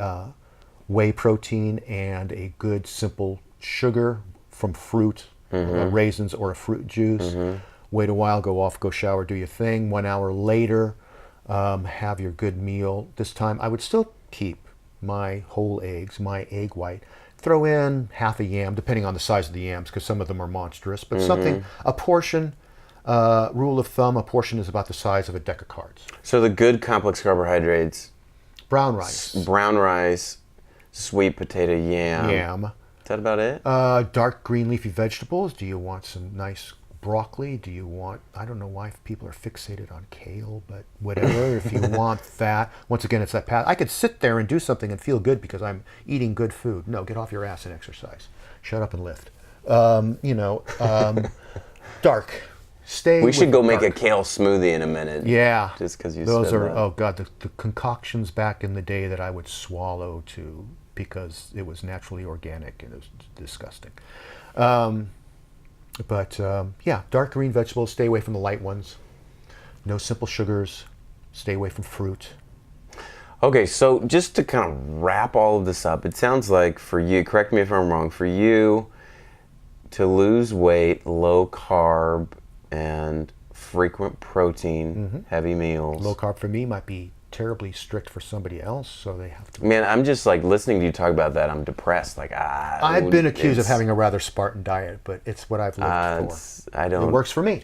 Speaker 1: whey protein and a good simple sugar from fruit, raisins or a fruit juice. Wait a while, go off, go shower, do your thing. 1 hour later, have your good meal. This time I would still keep my whole eggs, my egg white. Throw in half a yam, depending on the size of the yams, because some of them are monstrous. But a portion, rule of thumb, a portion is about the size of a deck of cards.
Speaker 2: So the good complex carbohydrates,
Speaker 1: Brown rice,
Speaker 2: brown rice, sweet potato, yam.
Speaker 1: yam,
Speaker 2: Is that about it?
Speaker 1: dark green leafy vegetables. Do you want some nice broccoli? Do you want, I don't know why people are fixated on kale, but whatever. If you want that, once again, it's that path. I could sit there and do something and feel good because I'm eating good food. No, get off your ass and exercise. Shut up and lift. Dark.
Speaker 2: We should go make a
Speaker 1: dark.
Speaker 2: kale smoothie in a minute.
Speaker 1: Yeah.
Speaker 2: Just because you
Speaker 1: Those
Speaker 2: said
Speaker 1: are,
Speaker 2: that.
Speaker 1: oh God, the concoctions back in the day that I would swallow to because it was naturally organic and it was disgusting. Yeah, dark green vegetables, stay away from the light ones. No simple sugars, stay away from fruit.
Speaker 2: Okay, so just to kind of wrap all of this up, it sounds like for you, correct me if I'm wrong, for you to lose weight, low carb and frequent protein, heavy meals.
Speaker 1: Low carb for me might be terribly strict for somebody else, so they have to.
Speaker 2: Man, I'm just like listening to you talk about that. I'm depressed. Like
Speaker 1: I've been accused of having a rather Spartan diet, but it's what I've lived for.
Speaker 2: I don't.
Speaker 1: It works for me.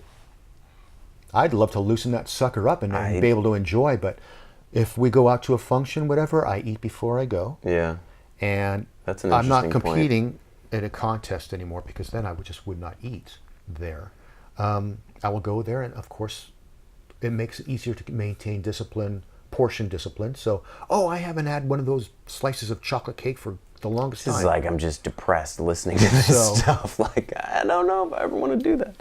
Speaker 1: I'd love to loosen that sucker up and be able to enjoy, but if we go out to a function, whatever, I eat before I go.
Speaker 2: Yeah.
Speaker 1: And
Speaker 2: That's an
Speaker 1: I'm not
Speaker 2: interesting point.
Speaker 1: competing in a contest anymore because then I would not eat there. I will go there, and of course, it makes it easier to maintain discipline, portion discipline. So, I haven't had one of those slices of chocolate cake for the longest
Speaker 2: This
Speaker 1: time.
Speaker 2: is like I'm just depressed listening to this
Speaker 1: So-
Speaker 2: stuff. Like I don't know if I ever want to do that.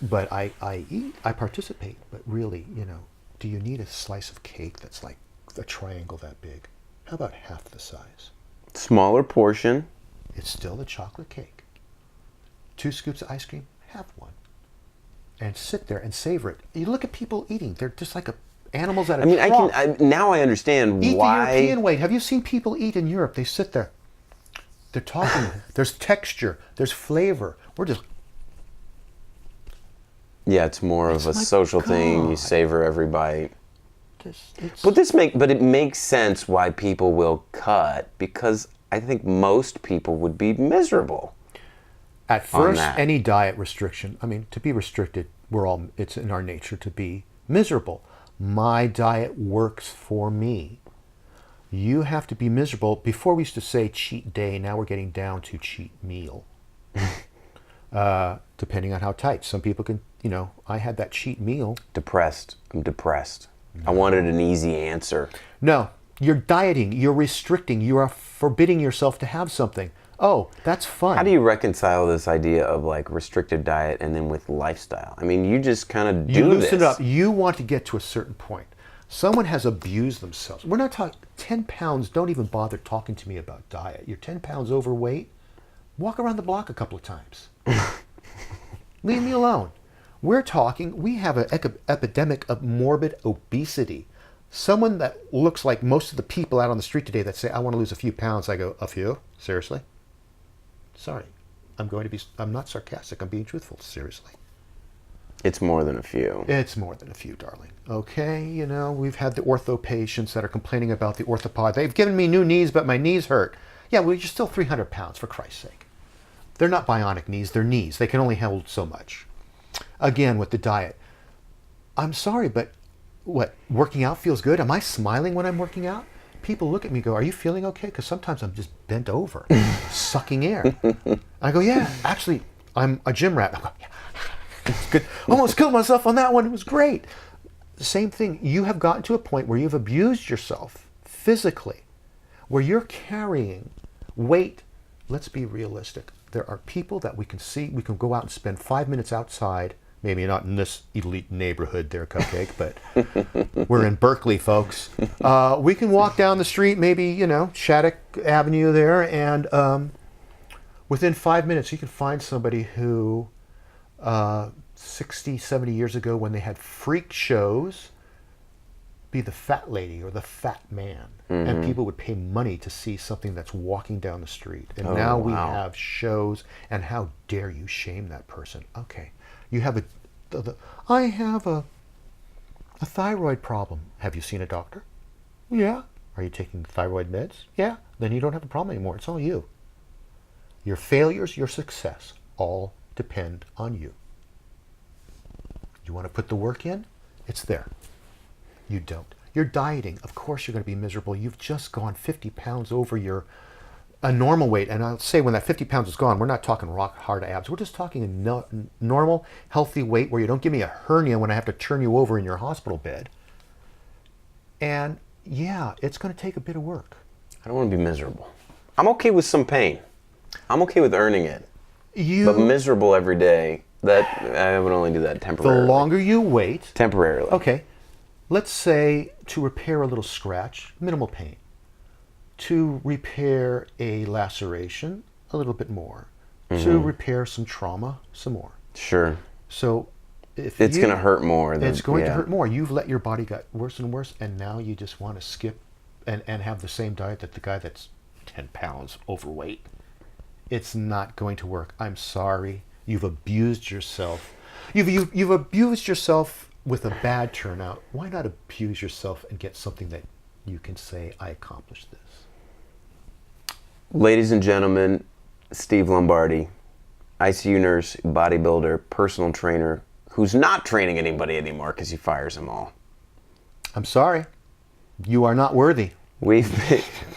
Speaker 1: But I eat, I participate. But really, do you need a slice of cake that's like a triangle that big? How about half the size?
Speaker 2: Smaller portion.
Speaker 1: It's still a chocolate cake. 2 scoops of ice cream, have one. And sit there and savor it. You look at people eating, they're just like animals at a trough.
Speaker 2: Now I understand
Speaker 1: Eat
Speaker 2: why.
Speaker 1: the European way. Have you seen people eat in Europe? They sit there. They're talking. There's texture. There's flavor. We're just.
Speaker 2: Yeah, it's more of a social thing. You savor every bite. But it makes sense why people will cut, because I think most people would be miserable.
Speaker 1: At first, any diet restriction, I mean, to be restricted, it's in our nature to be miserable. My diet works for me. You have to be miserable. Before we used to say cheat day, now we're getting down to cheat meal. Depending on how tight. Some people can, I had that cheat meal.
Speaker 2: Depressed. I'm depressed. I wanted an easy answer.
Speaker 1: No, you're dieting, you're restricting, you are forbidding yourself to have something. Oh, that's fun.
Speaker 2: How do you reconcile this idea of like restricted diet and then with lifestyle? I mean, you just kind of do this.
Speaker 1: You loosen it up. You want to get to a certain point. Someone has abused themselves. We're not talking 10 pounds. Don't even bother talking to me about diet. You're 10 pounds overweight. Walk around the block a couple of times. Leave me alone. We're talking, we have an epidemic of morbid obesity. Someone that looks like most of the people out on the street today that say, I want to lose a few pounds. I go, a few? Seriously? Sorry. I'm not sarcastic. I'm being truthful. Seriously.
Speaker 2: It's more than a few.
Speaker 1: It's more than a few, darling. Okay, we've had the ortho patients that are complaining about the orthopod. They've given me new knees, but my knees hurt. Yeah, well, you're still 300 pounds, for Christ's sake. They're not bionic knees. They're knees. They can only hold so much. Again, with the diet. I'm sorry, but what? Working out feels good? Am I smiling when I'm working out? People look at me and go, are you feeling okay? Because sometimes I'm just bent over, sucking air. I go, yeah, actually, I'm a gym rat. I go, yeah, it's good. Almost killed myself on that one. It was great. Same thing. You have gotten to a point where you've abused yourself physically, where you're carrying weight. Let's be realistic. There are people that we can see. We can go out and spend 5 minutes outside. Maybe not in this elite neighborhood there, Cupcake, but we're in Berkeley, folks. We can walk down the street, maybe, Shattuck Avenue there, and within 5 minutes you can find somebody who 60, 70 years ago when they had freak shows, be the fat lady or the fat man. Mm-hmm. And people would pay money to see something that's walking down the street. And now we have shows, and how dare you shame that person? Okay. You have I have a thyroid problem. Have you seen a doctor? Yeah. Are you taking thyroid meds? Yeah. Then you don't have a problem anymore. It's all you. Your failures, your success, all depend on you. You want to put the work in? It's there. You don't. You're dieting. Of course you're going to be miserable. You've just gone 50 pounds over a normal weight. And I'll say when that 50 pounds is gone, we're not talking rock hard abs. We're just talking a normal, healthy weight where you don't give me a hernia when I have to turn you over in your hospital bed. And yeah, it's going to take a bit of work.
Speaker 2: I don't want to be miserable. I'm okay with some pain. I'm okay with earning it. But miserable every day, that I would only do that temporarily.
Speaker 1: The longer you wait.
Speaker 2: Temporarily.
Speaker 1: Okay. Let's say to repair a little scratch, minimal pain. To repair a laceration, a little bit more. Mm-hmm. To repair some trauma, some more.
Speaker 2: Sure.
Speaker 1: So if
Speaker 2: it's going to hurt more.
Speaker 1: It's going to hurt more. You've let your body get worse and worse, and now you just want to skip and have the same diet that the guy that's 10 pounds overweight. It's not going to work. I'm sorry. You've abused yourself. You've abused yourself with a bad turnout. Why not abuse yourself and get something that you can say, I accomplished this?
Speaker 2: Ladies and gentlemen, Steve Lombardi, ICU nurse, bodybuilder, personal trainer, who's not training anybody anymore because he fires them all.
Speaker 1: I'm sorry. You are not worthy.
Speaker 2: We've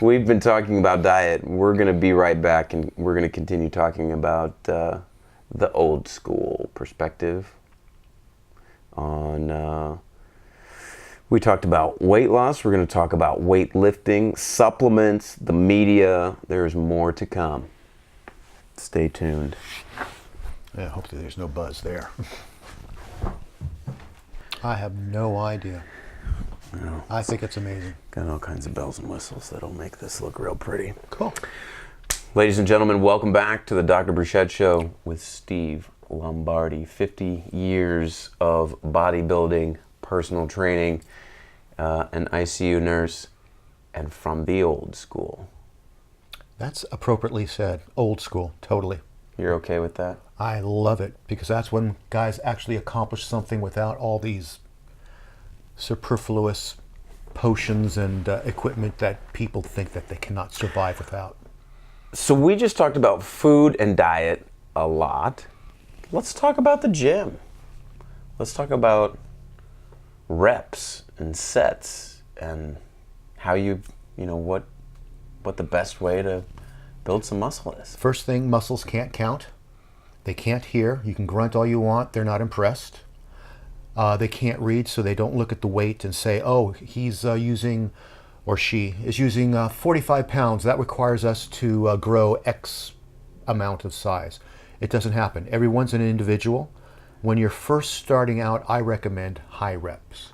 Speaker 2: been talking about diet. We're going to be right back, and we're going to continue talking about the old school perspective on... We talked about weight loss. We're going to talk about weightlifting, supplements, the media. There's more to come. Stay tuned.
Speaker 1: Yeah, hopefully there's no buzz there. I have no idea.
Speaker 2: No.
Speaker 1: I think it's amazing.
Speaker 2: Got all kinds of bells and whistles that'll make this look real pretty.
Speaker 1: Cool.
Speaker 2: Ladies and gentlemen, welcome back to the Dr. Burchett Show with Steve Lombardi. 50 years of bodybuilding, personal training, an ICU nurse, and from the old school.
Speaker 1: That's appropriately said. Old school, totally.
Speaker 2: You're okay with that?
Speaker 1: I love it because that's when guys actually accomplish something without all these superfluous potions and equipment that people think that they cannot survive without.
Speaker 2: So we just talked about food and diet a lot. Let's talk about the gym. Let's talk about reps and sets and how what the best way to build some muscle is.
Speaker 1: First thing, muscles can't count. They can't hear. You can grunt all you want. They're not impressed. They can't read, so they don't look at the weight and say, oh, he's using, or she is using 45 pounds. That requires us to grow X amount of size. It doesn't happen. Everyone's an individual. When you're first starting out, I recommend high reps,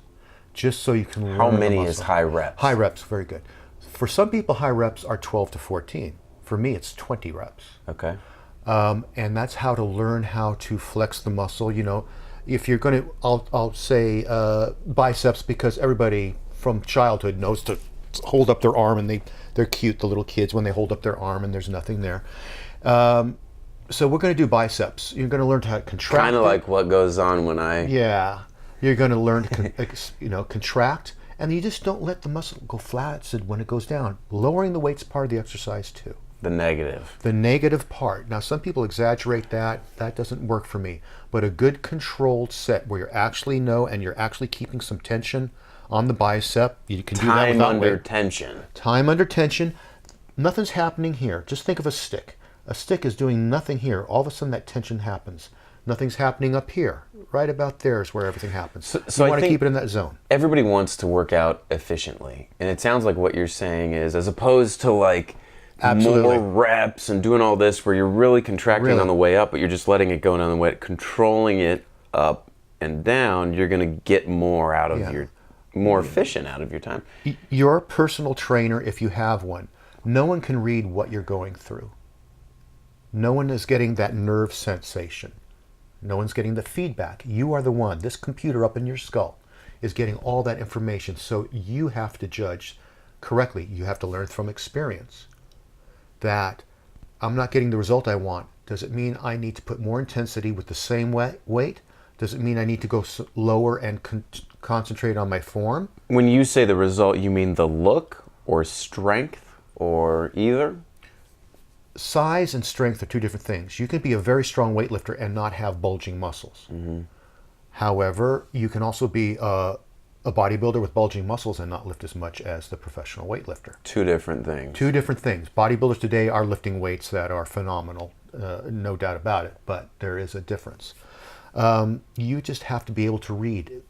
Speaker 1: just so you can learn
Speaker 2: How
Speaker 1: the
Speaker 2: many
Speaker 1: muscle.
Speaker 2: is high reps?
Speaker 1: High reps, very good. For some people, high reps are 12 to 14. For me, it's 20 reps.
Speaker 2: Okay.
Speaker 1: And that's how to learn how to flex the muscle. You know, if you're going to, I'll say biceps, because everybody from childhood knows to hold up their arm, and they're cute, the little kids, when they hold up their arm and there's nothing there. So we're going to do biceps. You're going to learn how to contract.
Speaker 2: Kind of like what goes on when I...
Speaker 1: Yeah. You're going to learn to contract, and you just don't let the muscle go flaccid when it goes down. Lowering the weight's part of the exercise too.
Speaker 2: The negative.
Speaker 1: The negative part. Now, some people exaggerate that. That doesn't work for me. But a good controlled set where you actually know and you're actually keeping some tension on the bicep. You can do that
Speaker 2: Time
Speaker 1: without
Speaker 2: under
Speaker 1: weight.
Speaker 2: tension.
Speaker 1: Time under tension. Nothing's happening here. Just think of a stick. A stick is doing nothing here. All of a sudden that tension happens. Nothing's happening up here. Right about there is where everything happens.
Speaker 2: So
Speaker 1: you
Speaker 2: I
Speaker 1: want to
Speaker 2: think
Speaker 1: keep it in that zone.
Speaker 2: Everybody wants to work out efficiently. And it sounds like what you're saying is, as opposed to like
Speaker 1: Absolutely.
Speaker 2: more reps and doing all this where you're really contracting
Speaker 1: Really.
Speaker 2: on the way up, but you're just letting it go down the way, controlling it up and down, you're going to get more out of more efficient out of your time.
Speaker 1: Your personal trainer, if you have one, no one can read what you're going through. No one is getting that nerve sensation. No one's getting the feedback. You are the one. This computer up in your skull is getting all that information. So you have to judge correctly. You have to learn from experience that I'm not getting the result I want. Does it mean I need to put more intensity with the same weight? Does it mean I need to go lower and concentrate on my form?
Speaker 2: When you say the result, you mean the look or strength or either?
Speaker 1: Size and strength are two different things. You can be a very strong weightlifter and not have bulging muscles. Mm-hmm. However, you can also be a bodybuilder with bulging muscles and not lift as much as the professional weightlifter.
Speaker 2: Two different things.
Speaker 1: Two different things. Bodybuilders today are lifting weights that are phenomenal, no doubt about it, but there is a difference. You just have to be able to read.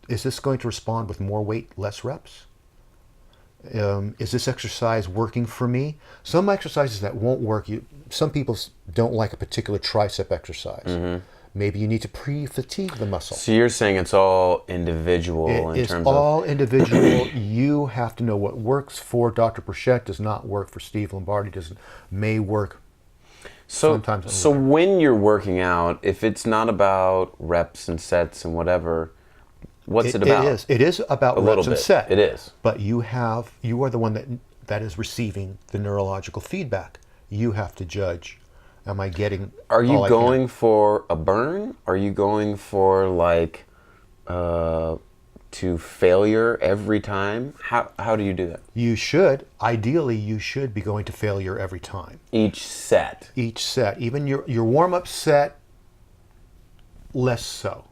Speaker 1: Is this going to respond with more weight, less reps? Is this exercise working for me? Some exercises that won't work, some people don't like a particular tricep exercise. Mm-hmm. Maybe you need to pre-fatigue the muscle.
Speaker 2: So you're saying it's all individual in terms of...
Speaker 1: It's all individual. You have to know what works for Dr. Burchett does not work for Steve Lombardi, may work sometimes.
Speaker 2: So when you're working out, if it's not about reps and sets and whatever, what's it about?
Speaker 1: It is about
Speaker 2: a
Speaker 1: reps and set.
Speaker 2: It is.
Speaker 1: But you are the one that is receiving the neurological feedback. You have to judge. Am I getting?
Speaker 2: Are you going for a burn? Are you going for like to failure every time? How do you do that?
Speaker 1: You should. Ideally, you should be going to failure every time.
Speaker 2: Each set.
Speaker 1: Even your warm-up set, less so.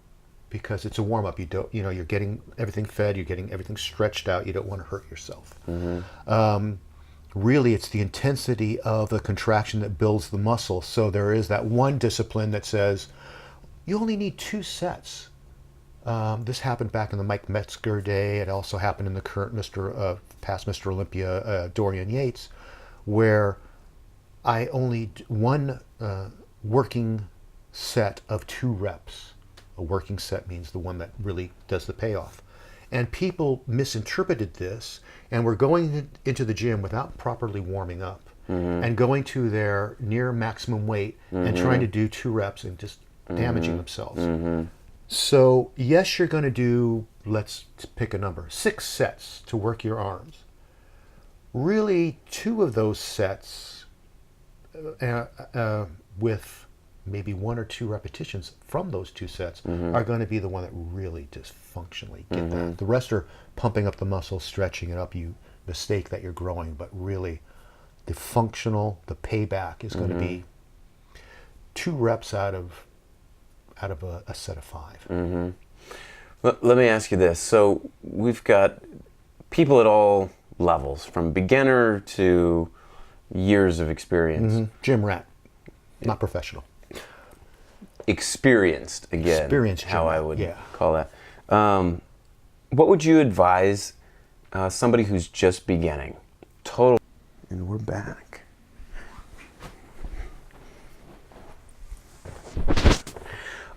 Speaker 1: Because it's a warm-up, you're getting everything fed, you're getting everything stretched out, you don't want to hurt yourself. Mm-hmm. Really, it's the intensity of the contraction that builds the muscle. So there is that one discipline that says, you only need 2 sets. This happened back in the Mike Metzger day. It also happened in the current past Mr. Olympia, Dorian Yates, where I only one working set of 2 reps. A working set means the one that really does the payoff. And people misinterpreted this and were going into the gym without properly warming up and going to their near maximum weight and trying to do 2 reps and just damaging themselves. Mm-hmm. So yes, you're going to do, let's pick a number, 6 sets to work your arms. Really, 2 of those sets with maybe 1 or 2 repetitions from those 2 sets are going to be the one that really just functionally get that. The rest are pumping up the muscle, stretching it up. You mistake that you're growing, but really the functional, the payback is going to be 2 reps out of a set of 5.
Speaker 2: Let me ask you this. So we've got people at all levels, from beginner to years of experience.
Speaker 1: Gym rat, not professional.
Speaker 2: Experienced, again,
Speaker 1: Experienced
Speaker 2: how
Speaker 1: gym
Speaker 2: I
Speaker 1: rat,
Speaker 2: would
Speaker 1: yeah.
Speaker 2: call that. What would you advise somebody who's just beginning? Total. And we're back.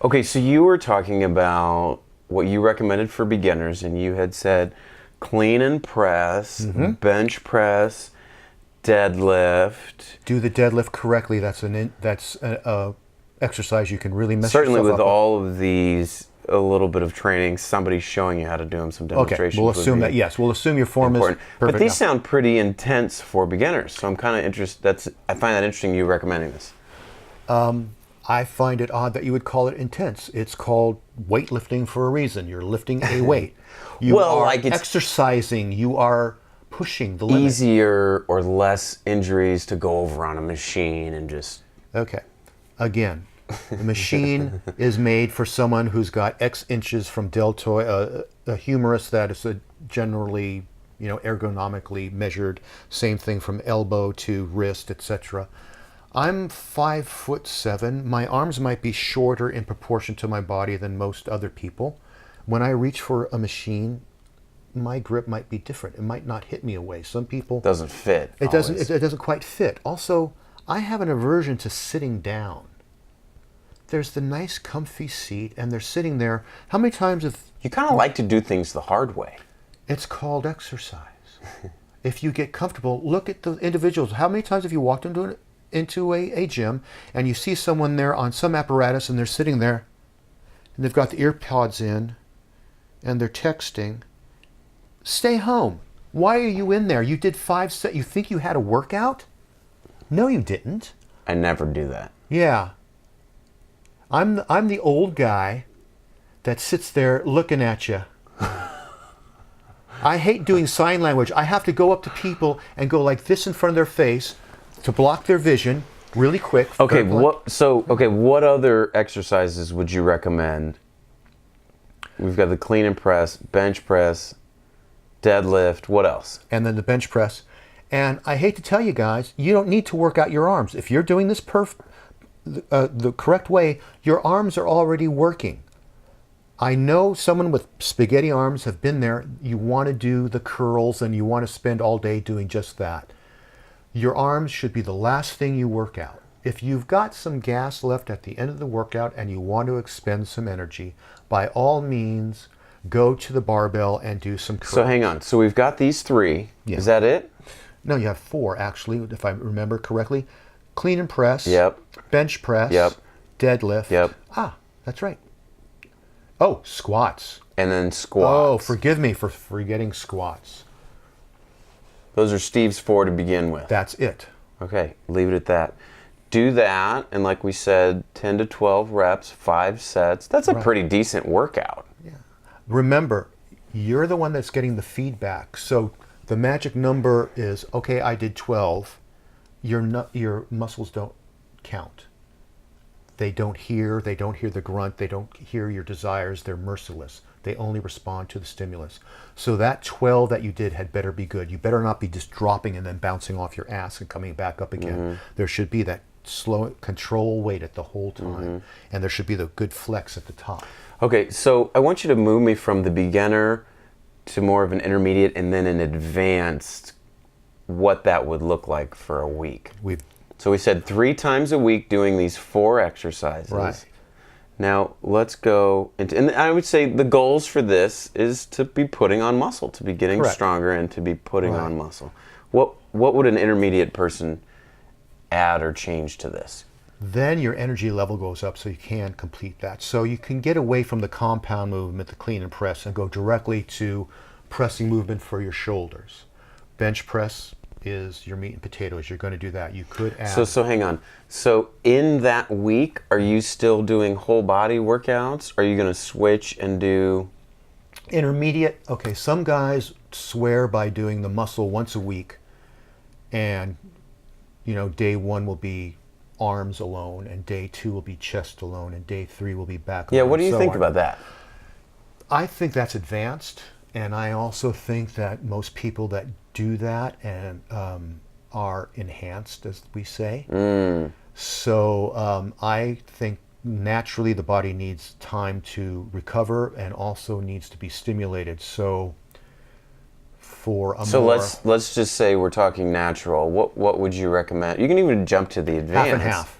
Speaker 2: Okay, so you were talking about what you recommended for beginners, and you had said clean and press, bench press, deadlift.
Speaker 1: Do the deadlift correctly. That's a exercise you can really mess
Speaker 2: Certainly
Speaker 1: yourself
Speaker 2: with
Speaker 1: up
Speaker 2: all of these, a little bit of training, somebody showing you how to do them, some
Speaker 1: Okay,
Speaker 2: demonstrations.
Speaker 1: we'll
Speaker 2: would
Speaker 1: assume
Speaker 2: be
Speaker 1: that, yes. We'll assume your form
Speaker 2: important.
Speaker 1: is perfect.
Speaker 2: But these
Speaker 1: now.
Speaker 2: sound pretty intense for beginners, so I'm kind of interested. I find that interesting, you recommending this.
Speaker 1: I find it odd that you would call it intense. It's called weightlifting for a reason. You're lifting a weight. You
Speaker 2: Well,
Speaker 1: are
Speaker 2: like it's
Speaker 1: exercising. You are pushing the limit.
Speaker 2: Easier or less injuries to go over on a machine and just...
Speaker 1: Okay. Again, the machine is made for someone who's got X inches from deltoid, a humorous that is generally, ergonomically measured. Same thing from elbow to wrist, etc. I'm 5'7". My arms might be shorter in proportion to my body than most other people. When I reach for a machine, my grip might be different. It might not hit me away. Some people
Speaker 2: doesn't fit.
Speaker 1: It doesn't quite fit. Also, I have an aversion to sitting down. There's the nice comfy seat and they're sitting there. How many times have
Speaker 2: You kind of like to do things the hard way.
Speaker 1: it's called exercise. If you get comfortable, look at the individuals. How many times have you walked into a gym and you see someone there on some apparatus and they're sitting there and they've got the ear pods in and they're texting? Stay home. Why are you in there? You did 5 sets. You think you had a workout? No, you didn't.
Speaker 2: I never do that.
Speaker 1: Yeah. I'm the old guy that sits there looking at you. I hate doing sign language. I have to go up to people and go like this in front of their face to block their vision really quick.
Speaker 2: Okay, what other exercises would you recommend? We've got the clean and press, bench press, deadlift, what else?
Speaker 1: And then the bench press. And I hate to tell you guys, you don't need to work out your arms. If you're doing this the correct way, your arms are already working. I know someone with spaghetti arms have been there. You want to do the curls and you want to spend all day doing just that. Your arms should be the last thing you work out. If you've got some gas left at the end of the workout and you want to expend some energy, by all means, go to the barbell and do some curls.
Speaker 2: So hang on. So we've got these 3.
Speaker 1: Yeah.
Speaker 2: Is that it?
Speaker 1: No, you have 4 actually, if I remember correctly. Clean and press.
Speaker 2: Yep.
Speaker 1: Bench press.
Speaker 2: Yep.
Speaker 1: Deadlift.
Speaker 2: Yep.
Speaker 1: Ah, that's right. Oh, squats.
Speaker 2: And then squats.
Speaker 1: Oh, forgive me for forgetting squats.
Speaker 2: Those are Steve's 4 to begin with.
Speaker 1: That's it.
Speaker 2: Okay, leave it at that. Do that, and like we said, 10 to 12 reps, 5 sets. That's a pretty decent workout.
Speaker 1: Yeah. Remember, you're the one that's getting the feedback. So the magic number is, okay, I did 12. Your muscles don't count. They don't hear the grunt, they don't hear your desires, they're merciless. They only respond to the stimulus. So that 12 that you did had better be good. You better not be just dropping and then bouncing off your ass and coming back up again. There should be that slow control weight at the whole time. And there should be the good flex at the top.
Speaker 2: Okay, so I want you to move me from the beginner to more of an intermediate and then an advanced, what that would look like for a week. So we said 3 times a week doing these 4 exercises.
Speaker 1: Right.
Speaker 2: Now let's go into, and I would say the goals for this is to be putting on muscle, to be getting
Speaker 1: Correct.
Speaker 2: stronger and to be putting on muscle. What would an intermediate person add or change to this?
Speaker 1: Then your energy level goes up so you can complete that. So you can get away from the compound movement, the clean and press, and go directly to pressing movement for your shoulders. Bench press, is your meat and potatoes. You're going to do that. You could add.
Speaker 2: So hang on. So in that week, are you still doing whole body workouts? Are you going to switch and do
Speaker 1: intermediate? Okay, some guys swear by doing the muscle once a week, and day 1 will be arms alone, and day 2 will be chest alone, and day 3 will be back alone.
Speaker 2: Yeah, what do you think about that?
Speaker 1: I think that's advanced, and I also think that most people that do that and are enhanced, as we say. So I think naturally the body needs time to recover and also needs to be stimulated. So for a more
Speaker 2: let's just say we're talking natural. What would you recommend? You can even jump to the advanced.
Speaker 1: half and half.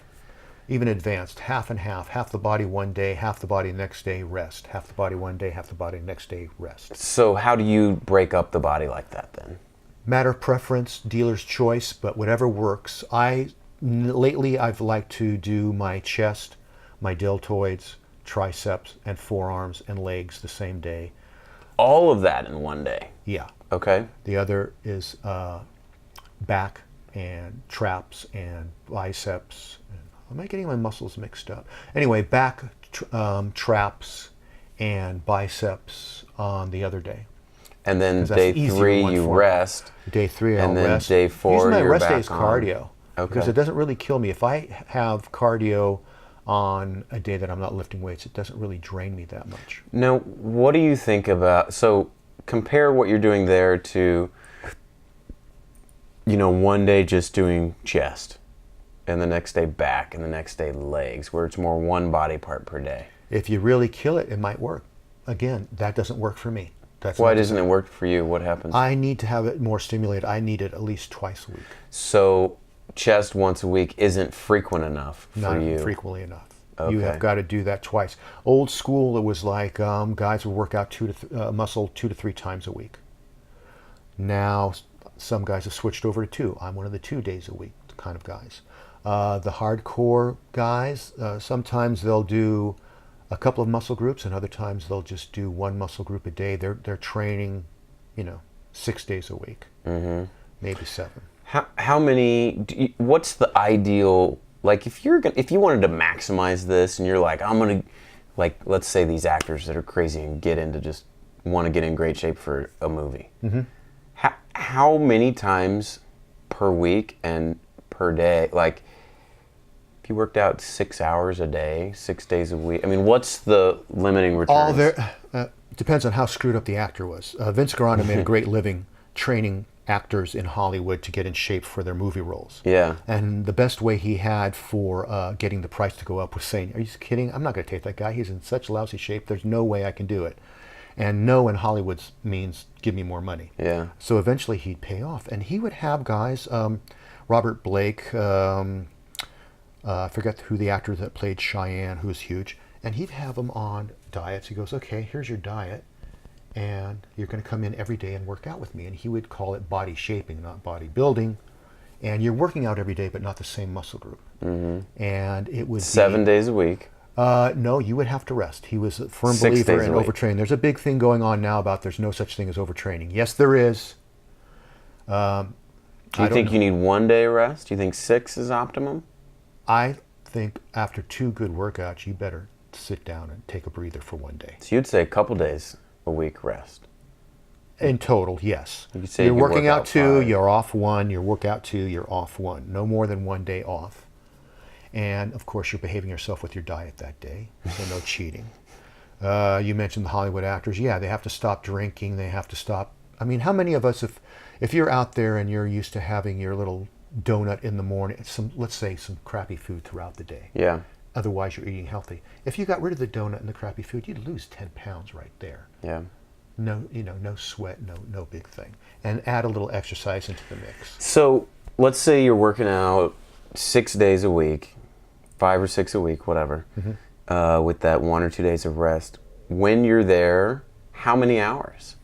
Speaker 1: Even advanced, half and half. Half the body one day, half the body next day, rest. Half the body one day, half the body next day, rest.
Speaker 2: So how do you break up the body like that then?
Speaker 1: Matter of preference, dealer's choice, but whatever works. Lately I've liked to do my chest, my deltoids, triceps, and forearms and legs the same day.
Speaker 2: All of that in one day?
Speaker 1: Yeah.
Speaker 2: Okay.
Speaker 1: The other is back and traps and biceps. Am I getting my muscles mixed up? Anyway, back, traps, and biceps on the other day.
Speaker 2: And then day 3 you rest.
Speaker 1: Day 3 I'll rest.
Speaker 2: And then day 4
Speaker 1: usually my
Speaker 2: you're
Speaker 1: rest
Speaker 2: back
Speaker 1: day is cardio.
Speaker 2: Okay.
Speaker 1: Because it doesn't really kill me. If I have cardio on a day that I'm not lifting weights, it doesn't really drain me that much.
Speaker 2: Now, what do you think about, so compare what you're doing there to, one day just doing chest, and the next day back, and the next day legs, where it's more one body part per day.
Speaker 1: If you really kill it, it might work. Again, that doesn't work for me.
Speaker 2: Why doesn't it work for you? What happens?
Speaker 1: I need to have it more stimulated. I need it at least twice a week.
Speaker 2: So chest once a week isn't frequent enough for you?
Speaker 1: Not frequently enough.
Speaker 2: Okay.
Speaker 1: You have got to do that twice. Old school, it was like guys would work out muscle 2 to 3 times a week. Now, some guys have switched over to 2. I'm one of the 2 days a week kind of guys. The hardcore guys, sometimes they'll do a couple of muscle groups, and other times they'll just do one muscle group a day. They're training, 6 days a week, maybe 7.
Speaker 2: How many? What's the ideal? Like, if you wanted to maximize this, and you're like, I'm gonna, like, let's say these actors that are crazy and want to get in great shape for a movie. How many times per week and per day? Like, if you worked out 6 hours a day, 6 days a week, I mean, what's the limiting returns?
Speaker 1: Depends on how screwed up the actor was. Vince Garanda made a great living training actors in Hollywood to get in shape for their movie roles.
Speaker 2: Yeah.
Speaker 1: And the best way he had for getting the price to go up was saying, "Are you kidding? I'm not going to take that guy. He's in such lousy shape. There's no way I can do it." And no in Hollywood means give me more money.
Speaker 2: Yeah.
Speaker 1: So eventually he'd pay off. And he would have guys, Robert Blake, I forget who the actor that played Cheyenne, who was huge, and he'd have them on diets. He goes, "Okay, here's your diet, and you're going to come in every day and work out with me." And he would call it body shaping, not body building. And you're working out every day, but not the same muscle group. And it would
Speaker 2: 7 days a week.
Speaker 1: No, you would have to rest. He was a firm
Speaker 2: 6
Speaker 1: believer
Speaker 2: days
Speaker 1: in
Speaker 2: a week.
Speaker 1: overtraining. There's a big thing going on now about there's no such thing as overtraining. Yes, there is.
Speaker 2: Do you think you need 1 day rest? Do you think 6 is optimum?
Speaker 1: I think after 2 good workouts, you better sit down and take a breather for 1 day.
Speaker 2: So you'd say a couple days a week rest.
Speaker 1: In total, yes.
Speaker 2: You could say
Speaker 1: you're
Speaker 2: you could
Speaker 1: working
Speaker 2: work
Speaker 1: out 2,
Speaker 2: 5.
Speaker 1: you're off 1. You work out 2, you're off 1. No more than 1 day off. And of course, you're behaving yourself with your diet that day, so no cheating. You mentioned the Hollywood actors. Yeah, they have to stop drinking. They have to stop. I mean, how many of us, if you're out there and you're used to having your little donut in the morning, let's say some crappy food throughout the day.
Speaker 2: Yeah.
Speaker 1: Otherwise, you're eating healthy. If you got rid of the donut and the crappy food, you'd lose 10 pounds right there.
Speaker 2: Yeah.
Speaker 1: No, no sweat, no big thing. And add a little exercise into the mix.
Speaker 2: So let's say you're working out 6 days a week, 5 or 6 a week, whatever, with that 1 or 2 days of rest. When you're there, how many hours?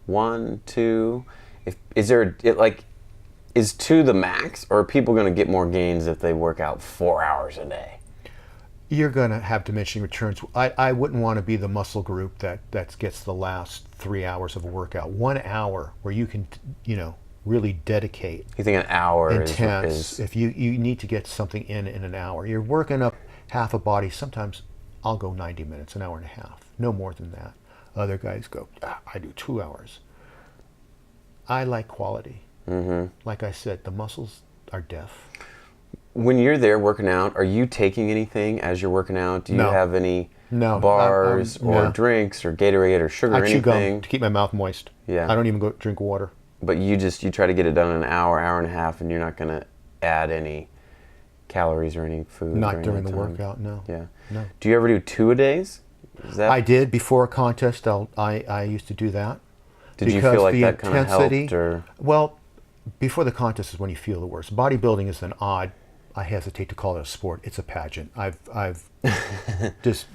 Speaker 2: 1, 2? Is 2 the max, or are people going to get more gains if they work out 4 hours a day?
Speaker 1: You're going to have diminishing returns. I wouldn't want to be the muscle group that gets the last 3 hours of a workout. 1 hour where you can, really dedicate.
Speaker 2: You think an hour
Speaker 1: Intense.
Speaker 2: is
Speaker 1: If you need to get something in an hour, you're working up half a body. Sometimes I'll go 90 minutes, an hour and a half, no more than that. Other guys go, I do 2 hours. I like quality. Like I said, the muscles are deaf.
Speaker 2: When you're there working out, are you taking anything as you're working out? Do you
Speaker 1: No.
Speaker 2: have any
Speaker 1: No.
Speaker 2: bars or
Speaker 1: No.
Speaker 2: drinks or Gatorade or sugar or
Speaker 1: I chew gum
Speaker 2: anything?
Speaker 1: to keep my mouth moist.
Speaker 2: Yeah.
Speaker 1: I don't even go drink water.
Speaker 2: But you try to get it done in an hour, hour and a half, and you're not going to add any calories or any food.
Speaker 1: Not during
Speaker 2: that
Speaker 1: the
Speaker 2: time.
Speaker 1: workout, no.
Speaker 2: Yeah.
Speaker 1: No.
Speaker 2: Do you ever do 2-a-days? Is that?
Speaker 1: I did before a contest. I used to do that.
Speaker 2: Did you feel like
Speaker 1: the
Speaker 2: that kind of helped?
Speaker 1: intensity-
Speaker 2: Or
Speaker 1: Well, before the contest is when you feel the worst. Bodybuilding is an odd. I hesitate to call it a sport. It's a pageant.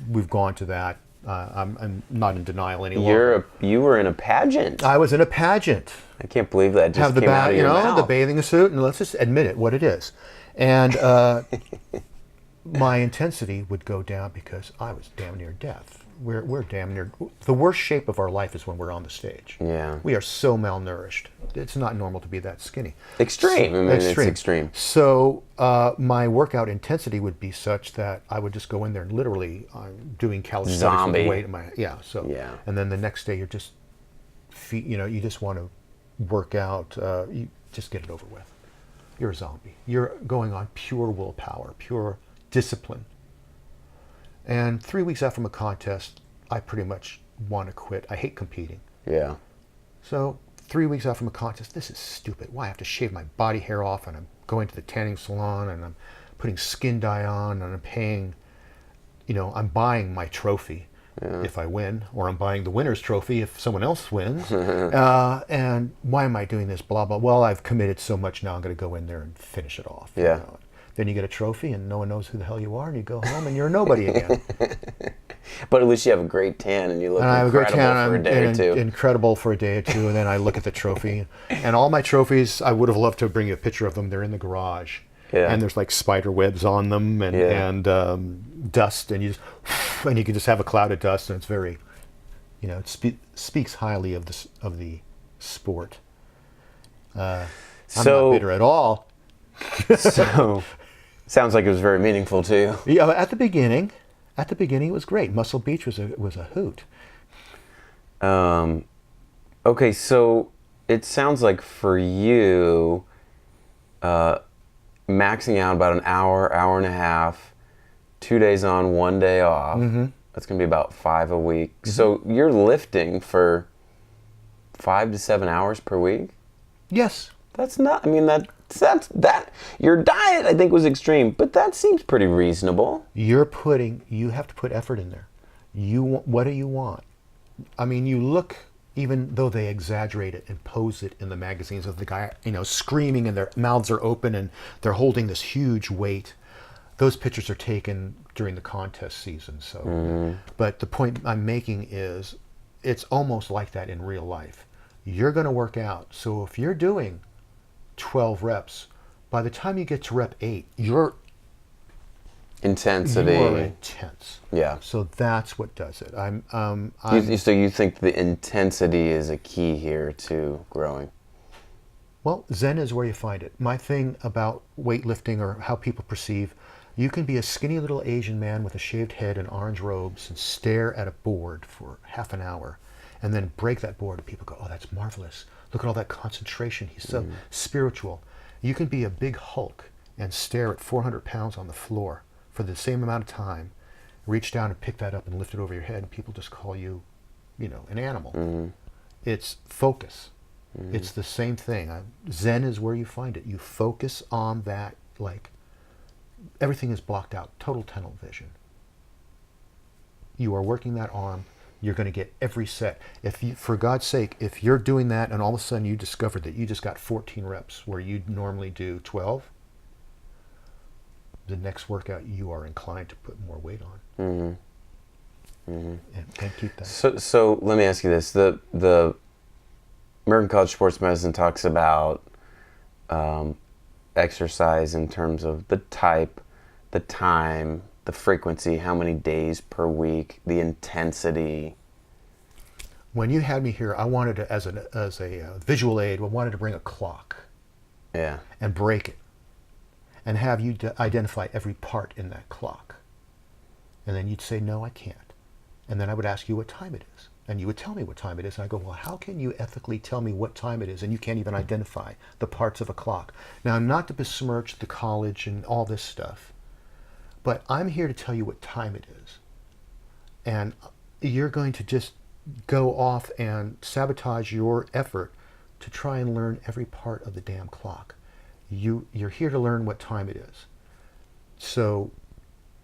Speaker 1: We've gone to that. I'm not in denial any longer.
Speaker 2: you were in a pageant.
Speaker 1: I was in a pageant.
Speaker 2: I can't believe that just
Speaker 1: Have the
Speaker 2: came out of your mouth.
Speaker 1: the bathing suit, and let's just admit it, what it is. And my intensity would go down because I was damn near death. We're damn near. The worst shape of our life is when we're on the stage.
Speaker 2: Yeah.
Speaker 1: We are so malnourished. It's not normal to be that skinny.
Speaker 2: Extreme. I mean, it's extreme.
Speaker 1: So my workout intensity would be such that I would just go in there and literally doing calisthenics
Speaker 2: Zombie.
Speaker 1: with weight in my So
Speaker 2: Yeah.
Speaker 1: And then the next day you're just, you just want to work out. You just get it over with. You're a zombie. You're going on pure willpower, pure discipline. And 3 weeks out from a contest, I pretty much want to quit. I hate competing.
Speaker 2: Yeah.
Speaker 1: So 3 weeks out from a contest, this is stupid. Why I have to shave my body hair off, and I'm going to the tanning salon, and I'm putting skin dye on, and I'm paying, I'm buying my trophy if I win, or I'm buying the winner's trophy if someone else wins. And why am I doing this? Blah, blah. Well, I've committed so much now, I'm going to go in there and finish it off.
Speaker 2: Yeah.
Speaker 1: Then you get a trophy, and no one knows who the hell you are, and you go home, and you're a nobody again.
Speaker 2: But at least you have a great tan, and you look
Speaker 1: And I have a great
Speaker 2: incredible
Speaker 1: tan.
Speaker 2: for a day or two.
Speaker 1: Incredible for a day or two, and then I look at the trophy, and all my trophies. I would have loved to bring you a picture of them. They're in the garage, and there's like spider webs on them, and dust, and you can just have a cloud of dust, and it's very, it speaks highly of the sport. I'm not bitter at all.
Speaker 2: So, sounds like it was very meaningful to you.
Speaker 1: Yeah, at the beginning, it was great. Muscle Beach was a hoot.
Speaker 2: Okay, so it sounds like for you, maxing out about an hour, hour and a half, 2 days on, 1 day off. That's going to be about 5 a week. So you're lifting for 5 to 7 hours per week?
Speaker 1: Yes.
Speaker 2: That's not, I mean, that your diet I think was extreme, but that seems pretty reasonable.
Speaker 1: You have to put effort in there. What do you want? I mean, you look, even though they exaggerate it and pose it in the magazines of the guy, screaming and their mouths are open and they're holding this huge weight. Those pictures are taken during the contest season. So, but the point I'm making is, it's almost like that in real life. You're going to work out. So if you're doing 12 reps, by the time you get to rep 8, you're
Speaker 2: intensity.
Speaker 1: You are intense.
Speaker 2: Yeah.
Speaker 1: So that's what does it.
Speaker 2: So you think the intensity is a key here to growing?
Speaker 1: Well, Zen is where you find it. My thing about weightlifting, or how people perceive, you can be a skinny little Asian man with a shaved head and orange robes and stare at a board for half an hour and then break that board and people go, oh, that's marvelous. Look at all that concentration. He's so spiritual. You can be a big Hulk and stare at 400 pounds on the floor for the same amount of time, reach down and pick that up and lift it over your head, and people just call you, an animal. It's focus. It's the same thing. Zen is where you find it. You focus on that, like, everything is blocked out, total tunnel vision. You are working that arm. You're going to get every set. For God's sake, if you're doing that and all of a sudden you discover that you just got 14 reps where you normally do 12, the next workout you are inclined to put more weight on. And keep that.
Speaker 2: So let me ask you this: the American College of Sports Medicine talks about exercise in terms of the type, the time, the frequency, how many days per week, the intensity.
Speaker 1: when you had me here, I wanted to, as a visual aid, I wanted to bring a clock
Speaker 2: Yeah.
Speaker 1: and break it and have you identify every part in that clock. And then you'd say, no, I can't. And then I would ask you what time it is. And you would tell me what time it is. And I go, well, how can you ethically tell me what time it is and you can't even identify the parts of a clock? Now, not to besmirch the college and all this stuff, but I'm here to tell you what time it is. And you're going to just go off and sabotage your effort to try and learn every part of the damn clock. You're here to learn what time it is. So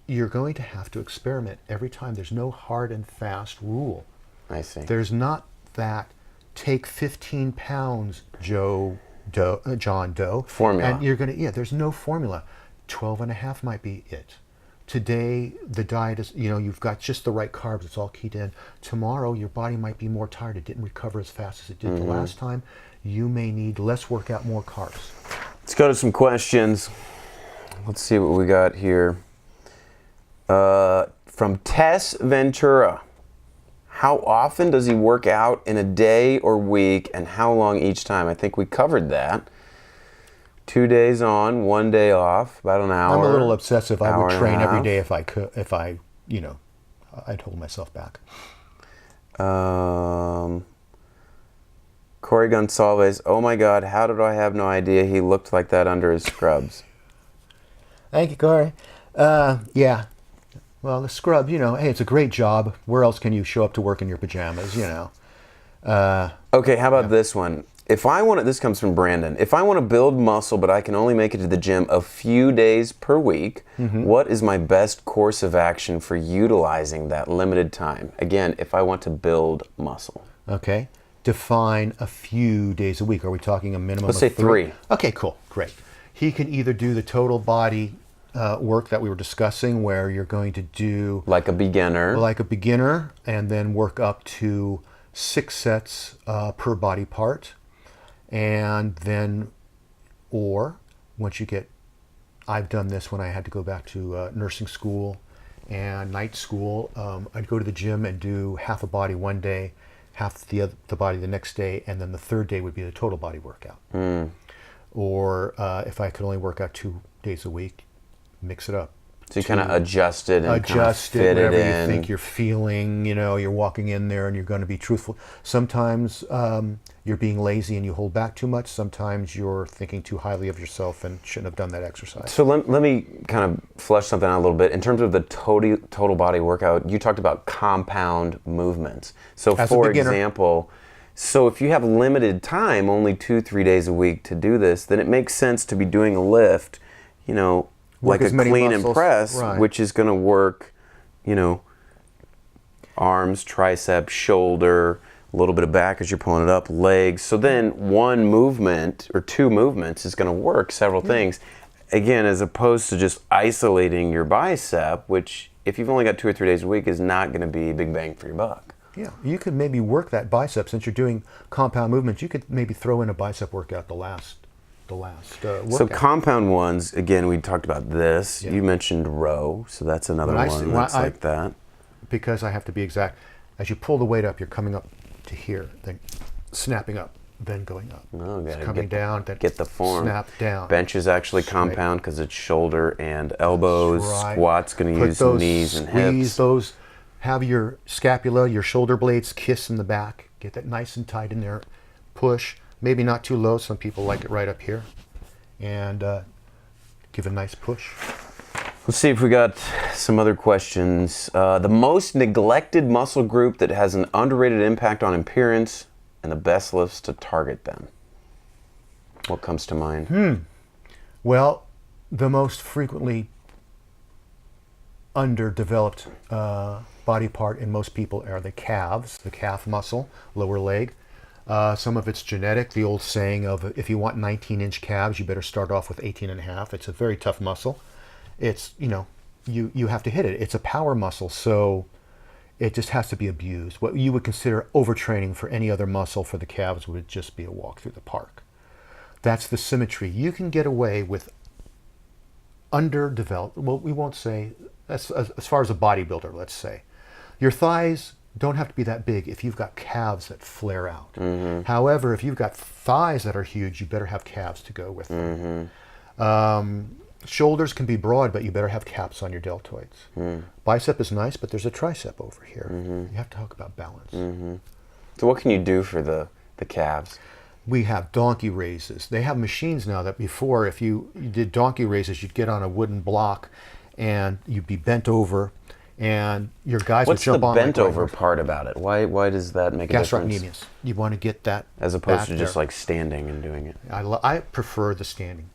Speaker 1: you're going to have to experiment every time. There's no hard and fast rule.
Speaker 2: I see.
Speaker 1: There's not that take 15 pounds, John Doe.
Speaker 2: Formula.
Speaker 1: And you're going to, there's no formula. 12 and a half might be it. Today, the diet is, you've got just the right carbs. It's all keyed in. Tomorrow, your body might be more tired. It didn't recover as fast as it did the last time. You may need less workout, more carbs.
Speaker 2: Let's go to some questions. Let's see what we got here. From Tess Ventura. How often does he work out in a day or week, and how long each time? I think we covered that. 2 days on, 1 day off, about an hour.
Speaker 1: I'm a little obsessive. I would train every
Speaker 2: half.
Speaker 1: day if I could. I'd hold myself back.
Speaker 2: Corey Gonsalves. Oh my God, how did I have no idea he looked like that under his scrubs?
Speaker 1: Thank you, Corey. Yeah. Well, the scrub, hey, it's a great job. Where else can you show up to work in your pajamas,
Speaker 2: Okay, how about this one? This comes from Brandon. If I want to build muscle, but I can only make it to the gym a few days per week, what is my best course of action for utilizing that limited time? Again, if I want to build muscle.
Speaker 1: Okay. Define a few days a week. Are we talking a minimum
Speaker 2: Let's
Speaker 1: of
Speaker 2: say 3.
Speaker 1: Okay, cool. Great. He can either do the total body work that we were discussing, where you're going to do
Speaker 2: Like a beginner.
Speaker 1: and then work up to 6 sets per body part. And then, or once you get, I've done this when I had to go back to nursing school and night school. I'd go to the gym and do half a body one day, half the body the next day, and then the third day would be the total body workout. Or if I could only work out 2 days a week, mix it up.
Speaker 2: So you kind of adjust it and kind of fit
Speaker 1: whatever
Speaker 2: it in.
Speaker 1: you think you're feeling. You're walking in there and you're going to be truthful. Sometimes you're being lazy and you hold back too much. Sometimes you're thinking too highly of yourself and shouldn't have done that exercise.
Speaker 2: So let me kind of flesh something out a little bit. In terms of the total body workout, you talked about compound movements. So for example, so if you have limited time, only 2-3 days a week to do this, then it makes sense to be doing a lift, like a clean and press,
Speaker 1: right,
Speaker 2: which is going to work, arms, tricep, shoulder, a little bit of back as you're pulling it up, legs. So then one movement or 2 movements is going to work several things. Again, as opposed to just isolating your bicep, which if you've only got 2 or 3 days a week is not going to be big bang for your buck.
Speaker 1: Yeah, you could maybe work that bicep. Since you're doing compound movements, you could maybe throw in a bicep workout the last workout.
Speaker 2: So compound ones, again, we talked about this.
Speaker 1: Yeah.
Speaker 2: You mentioned row, so that's another one that's like that.
Speaker 1: Because I have to be exact, as you pull the weight up, you're coming up to here, then snapping up, then going up.
Speaker 2: Oh,
Speaker 1: it's coming down, then
Speaker 2: get the form.
Speaker 1: Snap down.
Speaker 2: Bench is actually compound because it's shoulder and elbows.
Speaker 1: Right.
Speaker 2: Squat's going to use knees and hips.
Speaker 1: Those, have your scapula, your shoulder blades kiss in the back. Get that nice and tight in there. Push. Maybe not too low. Some people like it right up here. And give a nice push.
Speaker 2: Let's see if we got some other questions. The most neglected muscle group that has an underrated impact on appearance and the best lifts to target them. What comes to mind?
Speaker 1: Well, the most frequently underdeveloped body part in most people are the calves, the calf muscle, lower leg. Some of it's genetic, the old saying of if you want 19-inch calves, you better start off with 18 and a half. It's a very tough muscle. It's, you have to hit it. It's a power muscle, so it just has to be abused. What you would consider overtraining for any other muscle for the calves would just be a walk through the park. That's the symmetry. You can get away with underdeveloped, well, we won't say, as far as a bodybuilder, let's say. Your thighs don't have to be that big if you've got calves that flare out. However, if you've got thighs that are huge, you better have calves to go with them. Shoulders can be broad, but you better have caps on your deltoids. Bicep is nice, but there's a tricep over here. You have to talk about balance.
Speaker 2: So what can you do for the calves?
Speaker 1: We have donkey raises. They have machines now that before, if you did donkey raises, you'd get on a wooden block and you'd be bent over, and your guys would jump on.
Speaker 2: What's the bent over part about it? Why does that make a difference?
Speaker 1: Gastrocnemius. You want to get that
Speaker 2: as opposed to
Speaker 1: back
Speaker 2: just
Speaker 1: there.
Speaker 2: like standing and doing it.
Speaker 1: I prefer the standing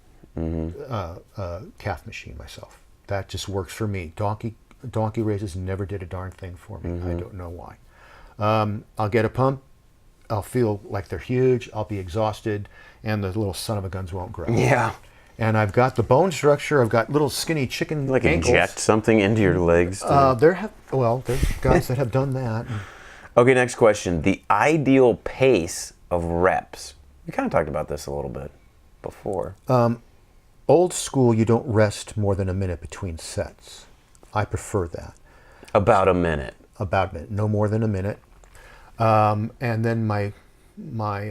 Speaker 1: calf machine myself. That just works for me. Donkey raises never did a darn thing for me. I don't know why. I'll get a pump. I'll feel like they're huge. I'll be exhausted, and the little son of a guns won't grow.
Speaker 2: Yeah.
Speaker 1: And I've got the bone structure. I've got little skinny chicken
Speaker 2: Like
Speaker 1: ankles.
Speaker 2: inject something into your legs.
Speaker 1: There's guys that have done that.
Speaker 2: Okay, next question. The ideal pace of reps. We kind of talked about this a little bit before.
Speaker 1: Old school, you don't rest more than a minute between sets. I prefer that.
Speaker 2: About a minute.
Speaker 1: About a minute, no more than a minute. And then my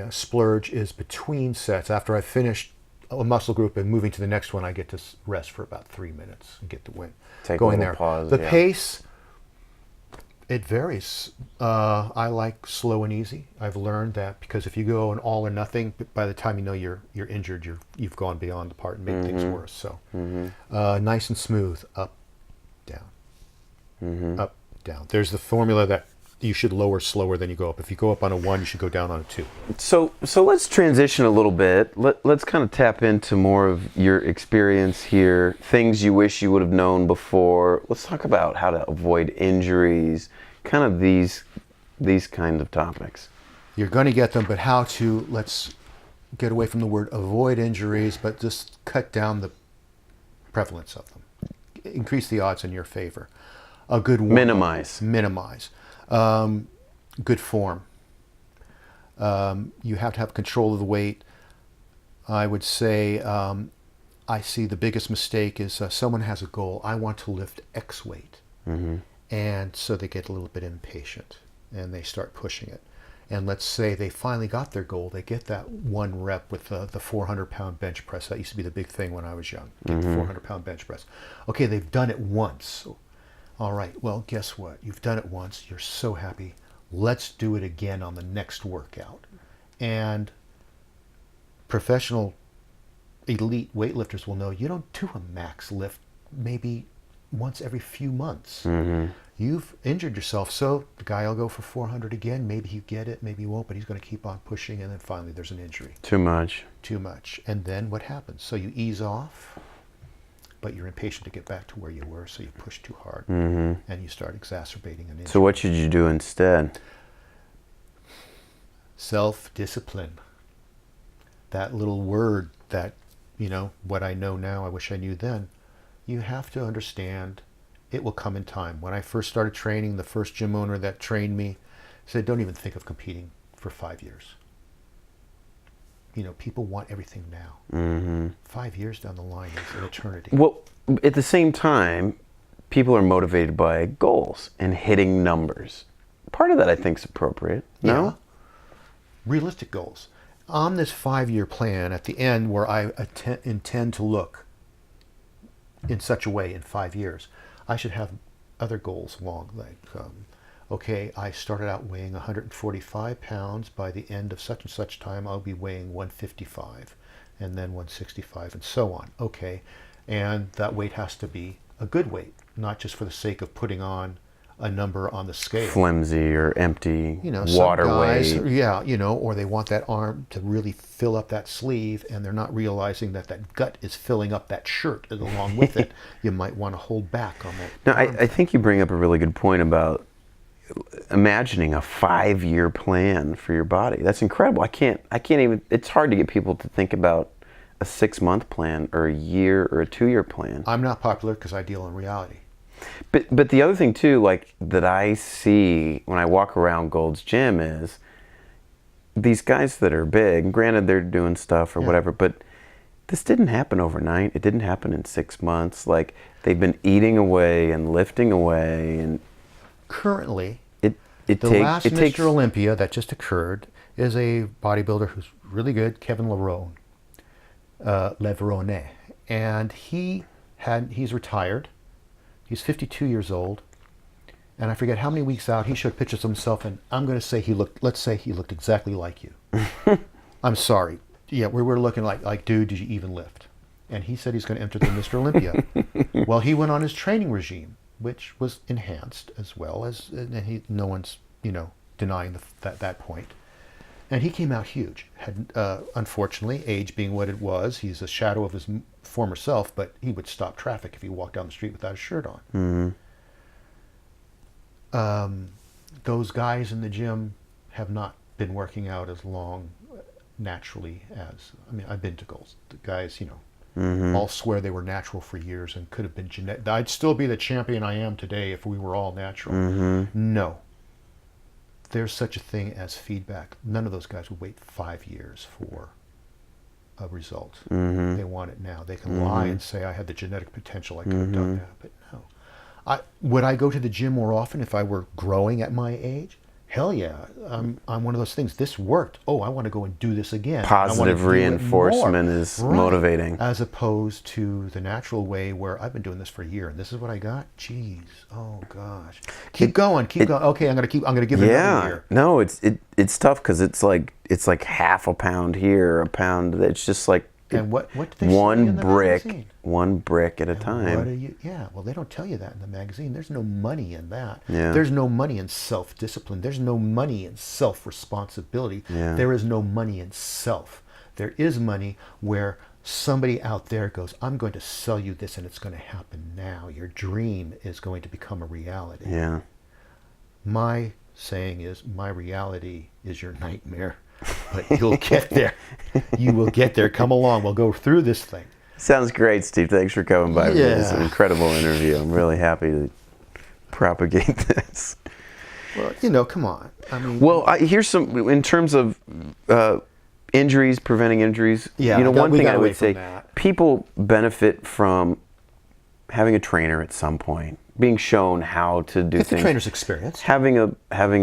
Speaker 1: splurge is between sets. After I've finished a muscle group and moving to the next one, I get to rest for about 3 minutes and get the win.
Speaker 2: Take
Speaker 1: going
Speaker 2: a little
Speaker 1: there.
Speaker 2: pause.
Speaker 1: The pace, it varies. I like slow and easy. I've learned that because if you go an all or nothing, by the time you know you're injured, you've gone beyond the part and made things worse. So nice and smooth, up, down, up, down. There's the formula that you should lower slower than you go up. If you go up on a 1, you should go down on a 2.
Speaker 2: So let's transition a little bit. Let's kind of tap into more of your experience here, things you wish you would have known before. Let's talk about how to avoid injuries, kind of these kind of topics.
Speaker 1: You're going to get them, but how to, let's get away from the word avoid injuries, but just cut down the prevalence of them. Increase the odds in your favor. A good warm-up. Minimize. Good form. You have to have control of the weight. I would say I see the biggest mistake is someone has a goal. I want to lift X weight. And so they get a little bit impatient and they start pushing it. And let's say they finally got their goal. They get that 1 rep with the 400-pound bench press. That used to be the big thing when I was young. Get the 400-pound bench press. Okay, they've done it once. All right, well, guess what? You've done it once. You're so happy. Let's do it again on the next workout. And professional elite weightlifters will know you don't do a max lift maybe once every few months. You've injured yourself, so the guy will go for 400 again. Maybe you get it, maybe you won't, but he's going to keep on pushing, and then finally there's an injury.
Speaker 2: Too much.
Speaker 1: And then what happens? So you ease off, but you're impatient to get back to where you were, so you push too hard, and you start exacerbating an injury.
Speaker 2: So what should you do instead?
Speaker 1: Self-discipline. That little word that, what I know now, I wish I knew then. You have to understand it will come in time. When I first started training, the first gym owner that trained me said, don't even think of competing for 5 years. People want everything now. 5 years down the line is an eternity.
Speaker 2: Well, at the same time, people are motivated by goals and hitting numbers. Part of that I think is appropriate. No?
Speaker 1: Yeah. Realistic goals. On this 5-year plan, at the end where I intend to look in such a way in 5 years, I should have other goals along, like, okay, I started out weighing 145 pounds. By the end of such and such time, I'll be weighing 155, and then 165, and so on. Okay, and that weight has to be a good weight, not just for the sake of putting on a number on the scale.
Speaker 2: Flimsy or empty
Speaker 1: some
Speaker 2: water
Speaker 1: guys,
Speaker 2: weight.
Speaker 1: or they want that arm to really fill up that sleeve, and they're not realizing that gut is filling up that shirt, and along with it, you might want to hold back on that.
Speaker 2: Now, I think you bring up a really good point about imagining a 5-year plan for your body. That's incredible. I can't even, it's hard to get people to think about a 6-month plan or a year or a 2-year plan.
Speaker 1: I'm not popular because I deal in reality.
Speaker 2: But the other thing too, like, that I see when I walk around Gold's Gym is these guys that are big, granted they're doing stuff or whatever, but this didn't happen overnight. It didn't happen in 6 months. Like, they've been eating away and lifting away, and
Speaker 1: currently, The last Mr. Olympia that just occurred is a bodybuilder who's really good, Kevin Leverone. And he's retired. He's 52 years old. And I forget how many weeks out, he showed pictures of himself, and I'm going to say let's say he looked exactly like you. I'm sorry. Yeah, we were looking like, dude, did you even lift? And he said he's going to enter the Mr. Olympia. Well, he went on his training regime, which was enhanced as well as, and no one's, denying that point. And he came out huge. Had, unfortunately, age being what it was, he's a shadow of his former self, but he would stop traffic if he walked down the street without a shirt on.
Speaker 2: Mm-hmm.
Speaker 1: Those guys in the gym have not been working out as long naturally as, I've been to goals. The guys,
Speaker 2: Mm-hmm.
Speaker 1: all swear they were natural for years and could have been genetic. I'd still be the champion I am today if we were all natural.
Speaker 2: Mm-hmm.
Speaker 1: No. There's such a thing as feedback. None of those guys would wait 5 years for a result.
Speaker 2: Mm-hmm.
Speaker 1: They want it now. They can lie and say, I had the genetic potential, I could have done that. But no. Would I go to the gym more often if I were growing at my age? Hell yeah. I'm one of those things. This worked. Oh, I want to go and do this again.
Speaker 2: Positive reinforcement is motivating.
Speaker 1: As opposed to the natural way where I've been doing this for a year and this is what I got. Jeez. Oh gosh. Keep going. Okay, I'm gonna give it another year.
Speaker 2: No, it's tough because it's like half a pound here, a pound. It's just like
Speaker 1: and what did they say in the magazine?
Speaker 2: One brick at a time.
Speaker 1: Well, they don't tell you that in the magazine. There's no money in that.
Speaker 2: Yeah.
Speaker 1: There's no money in self-discipline. There's no money in self-responsibility.
Speaker 2: Yeah.
Speaker 1: There is no money in self. There is money where somebody out there goes, I'm going to sell you this and it's going to happen now. Your dream is going to become a reality.
Speaker 2: Yeah.
Speaker 1: My saying is, my reality is your nightmare. But you'll get there. You will get there. Come along. We'll go through this thing.
Speaker 2: Sounds great, Steve. Thanks for coming by.
Speaker 1: Yeah.
Speaker 2: It's an incredible interview. I'm really happy to propagate this.
Speaker 1: Well, come on.
Speaker 2: Here's some, in terms of injuries, preventing injuries.
Speaker 1: Yeah,
Speaker 2: one thing I would say,
Speaker 1: that.
Speaker 2: People benefit from having a trainer at some point, being shown how to do
Speaker 1: Get
Speaker 2: things.
Speaker 1: the trainer's experience.
Speaker 2: Having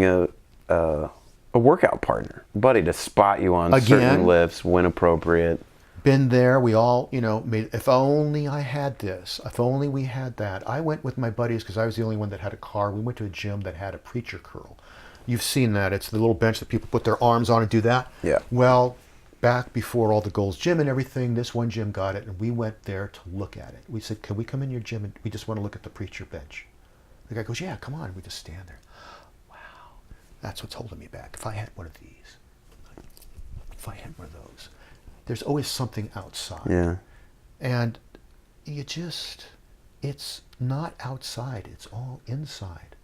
Speaker 2: a workout partner, buddy, to spot you on certain lifts when appropriate.
Speaker 1: Been there. We all, if only I had this. If only we had that. I went with my buddies because I was the only one that had a car. We went to a gym that had a preacher curl. You've seen that. It's the little bench that people put their arms on and do that.
Speaker 2: Yeah.
Speaker 1: Well, back before all the Gold's Gym and everything, this one gym got it, and we went there to look at it. We said, can we come in your gym? And we just want to look at the preacher bench. The guy goes, yeah, come on. We just stand there. That's what's holding me back. If I had one of these, if I had one of those, there's always something outside.
Speaker 2: Yeah.
Speaker 1: And it's not outside, it's all inside.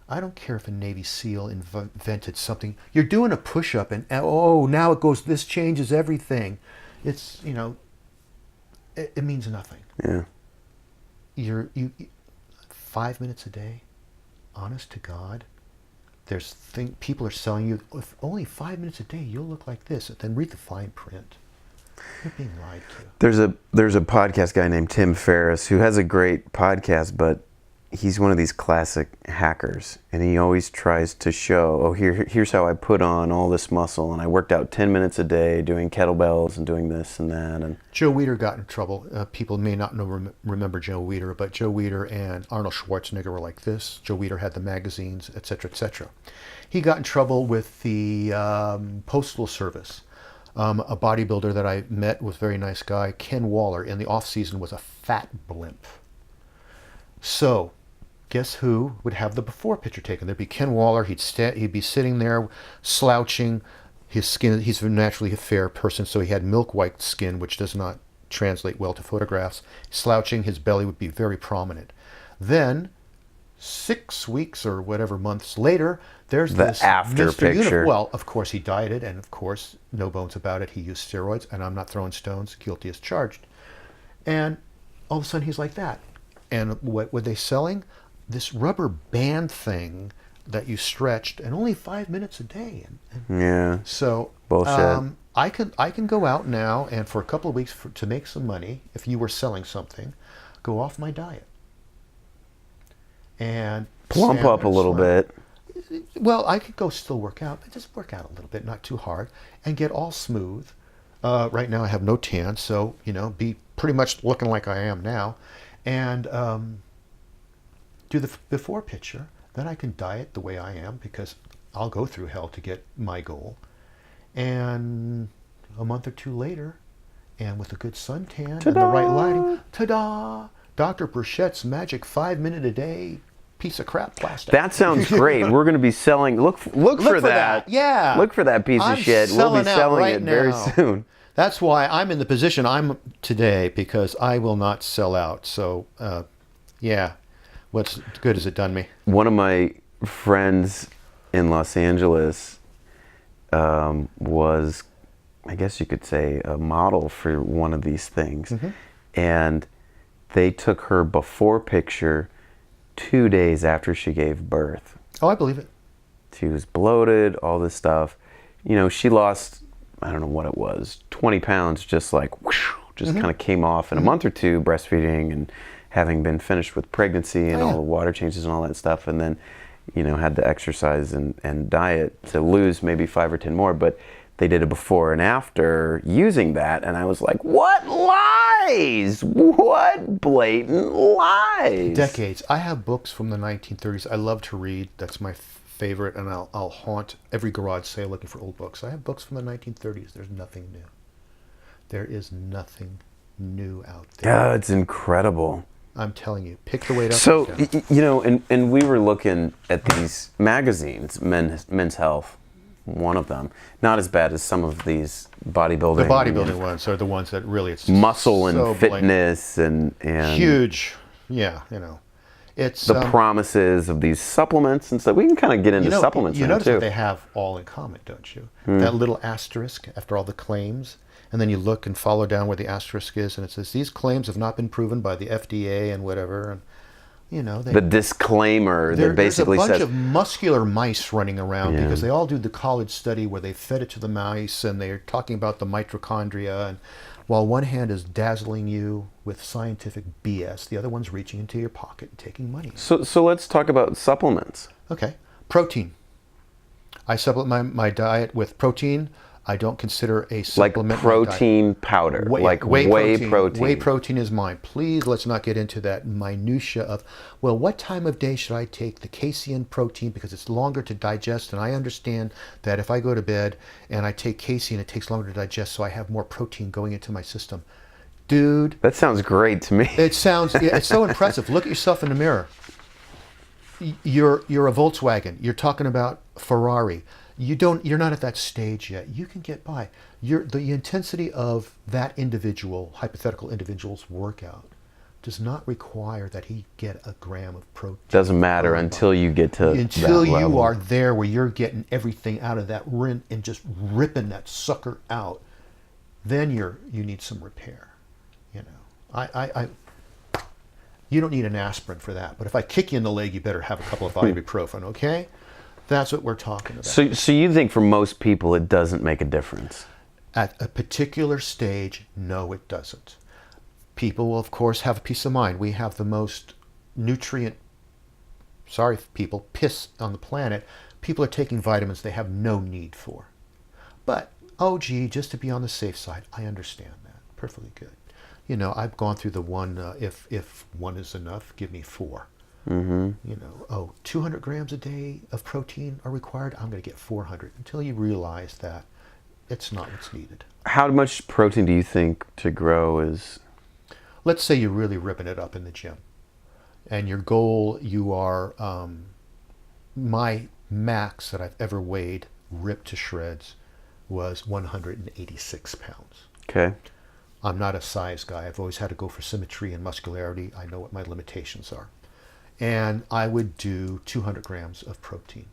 Speaker 1: I don't care if a Navy SEAL invented something. You're doing a push-up and, now it goes, this changes everything. It's, it means nothing.
Speaker 2: Yeah.
Speaker 1: You 5 minutes a day, honest to God, people are selling you, if only 5 minutes a day, you'll look like this. Then read the fine print. You're being lied to.
Speaker 2: There's a podcast guy named Tim Ferriss who has a great podcast, but he's one of these classic hackers, and he always tries to show, here's how I put on all this muscle, and I worked out 10 minutes a day doing kettlebells and doing this and that. And
Speaker 1: Joe Weider got in trouble. People may not remember Joe Weider, but Joe Weider and Arnold Schwarzenegger were like this. Joe Weider had the magazines, etc., etc. He got in trouble with the Postal Service. A bodybuilder that I met was a very nice guy, Ken Waller, in the off-season was a fat blimp. So, guess who would have the before picture taken? There'd be Ken Waller. He'd be sitting there, slouching. His skin. He's naturally a fair person, so he had milk white skin, which does not translate well to photographs. Slouching, his belly would be very prominent. Then, 6 weeks or whatever months later, there's
Speaker 2: the
Speaker 1: this
Speaker 2: after
Speaker 1: Mr.
Speaker 2: picture.
Speaker 1: Well, of course he dieted, and of course, no bones about it. He used steroids, and I'm not throwing stones. Guilty as charged. And all of a sudden, he's like that. And what were they selling? This rubber band thing that you stretched, and only 5 minutes a day.
Speaker 2: Yeah.
Speaker 1: So
Speaker 2: bullshit.
Speaker 1: I can go out now and for a couple of weeks to make some money. If you were selling something, go off my diet and
Speaker 2: Plump up a little bit.
Speaker 1: Well, I could go still work out, but just work out a little bit, not too hard, and get all smooth. Right now I have no tan, so, be pretty much looking like I am now. And do the before picture. Then I can diet the way I am, because I'll go through hell to get my goal. And a month or two later, and with a good suntan and the right lighting, ta-da! Dr. Burchett's magic 5-minute a day piece of crap plastic.
Speaker 2: That sounds great. We're going to be selling. Look for that.
Speaker 1: Yeah.
Speaker 2: Look for that piece of shit. We'll be selling it very soon.
Speaker 1: That's why I'm in the position I'm today, because I will not sell out. So, yeah, what's good has it done me?
Speaker 2: One of my friends in Los Angeles was, I guess you could say, a model for one of these things. Mm-hmm. And they took her before picture 2 days after she gave birth.
Speaker 1: Oh, I believe it.
Speaker 2: She was bloated, all this stuff. She lost, I don't know what it was, 20 pounds, just like, whoosh, just kind of came off in a month or two, breastfeeding and having been finished with pregnancy and all the water changes and all that stuff. And then, had to exercise and diet to lose maybe 5 or 10 more. But they did a before and after using that, and I was like, what lies? What blatant lies?
Speaker 1: Decades. I have books from the 1930s. I love to read. That's my favorite, and I'll haunt every garage sale looking for old books. I have books from the 1930s. There's nothing new. There is nothing new out there.
Speaker 2: Yeah, it's incredible.
Speaker 1: I'm telling you, pick the weight up.
Speaker 2: So, and we were looking at these magazines, Men's Health, one of them. Not as bad as some of these bodybuilding.
Speaker 1: The bodybuilding ones are the ones that really, it's
Speaker 2: muscle and
Speaker 1: so
Speaker 2: fitness and
Speaker 1: huge. Yeah, it's
Speaker 2: the promises of these supplements and stuff. We can kind of get into supplements
Speaker 1: You
Speaker 2: now
Speaker 1: notice
Speaker 2: too.
Speaker 1: that they have all in common, don't you? That little asterisk after all the claims, and then you look and follow down where the asterisk is, and it says these claims have not been proven by the FDA and whatever, and the
Speaker 2: disclaimer that basically says
Speaker 1: there's a bunch of muscular mice running around because they all do the college study where they fed it to the mice and they're talking about the mitochondria, and while one hand is dazzling you with scientific BS, the other one's reaching into your pocket and taking money.
Speaker 2: So let's talk about supplements.
Speaker 1: Okay. Protein. I supplement my diet with protein. I don't consider a supplement
Speaker 2: like protein powder, whey protein.
Speaker 1: Whey protein is mine. Please, let's not get into that minutia of, well, what time of day should I take the casein protein because it's longer to digest, and I understand that if I go to bed and I take casein, it takes longer to digest, so I have more protein going into my system. Dude.
Speaker 2: That sounds great to me.
Speaker 1: It's so impressive. Look at yourself in the mirror. You're a Volkswagen. You're talking about Ferrari. You're not at that stage yet. You can get by. The intensity of that hypothetical individual's workout does not require that he get a gram of protein.
Speaker 2: Doesn't matter until you get to
Speaker 1: until
Speaker 2: that
Speaker 1: you
Speaker 2: level.
Speaker 1: are there where you're getting everything out of that rin and just ripping that sucker out. Then you need some repair. You don't need an aspirin for that. But if I kick you in the leg, you better have a couple of ibuprofen, okay? That's what we're talking about.
Speaker 2: So you think for most people it doesn't make a difference?
Speaker 1: At a particular stage, no, it doesn't. People will, of course, have a peace of mind. We have the most piss on the planet. People are taking vitamins they have no need for. But, just to be on the safe side, I understand that. Perfectly good. I've gone through the one, if one is enough, give me 4. Mm-hmm. 200 grams a day of protein are required. I'm going to get 400 until you realize that it's not what's needed.
Speaker 2: How much protein do you think to grow is?
Speaker 1: Let's say you're really ripping it up in the gym, and your goal, you are, my max that I've ever weighed, ripped to shreds, was 186 pounds.
Speaker 2: Okay.
Speaker 1: I'm not a size guy. I've always had to go for symmetry and muscularity. I know what my limitations are. And I would do 200 grams of protein.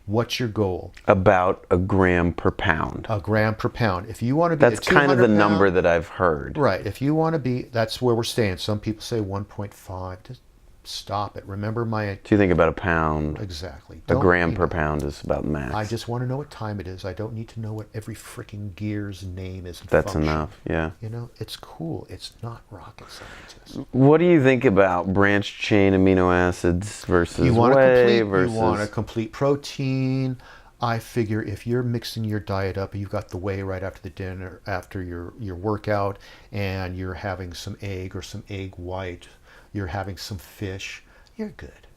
Speaker 1: What's your goal?
Speaker 2: About a gram per pound.
Speaker 1: A gram per pound. If you want to be
Speaker 2: That's kind of the number that I've heard.
Speaker 1: Right. If you want to be, that's where we're staying. Some people say 1.5. Just Stop it. Remember my...
Speaker 2: So you think about a pound.
Speaker 1: Exactly.
Speaker 2: A gram per pound is about max.
Speaker 1: I just want to know what time it is. I don't need to know what every freaking gear's name is.
Speaker 2: That's enough, yeah.
Speaker 1: You know, it's cool. It's not rocket science.
Speaker 2: What do you think about branched chain amino acids versus whey versus...
Speaker 1: You want a complete protein. I figure if you're mixing your diet up, you've got the whey right after the dinner, after your workout, and you're having some egg or some egg white, you're having some fish, you're good.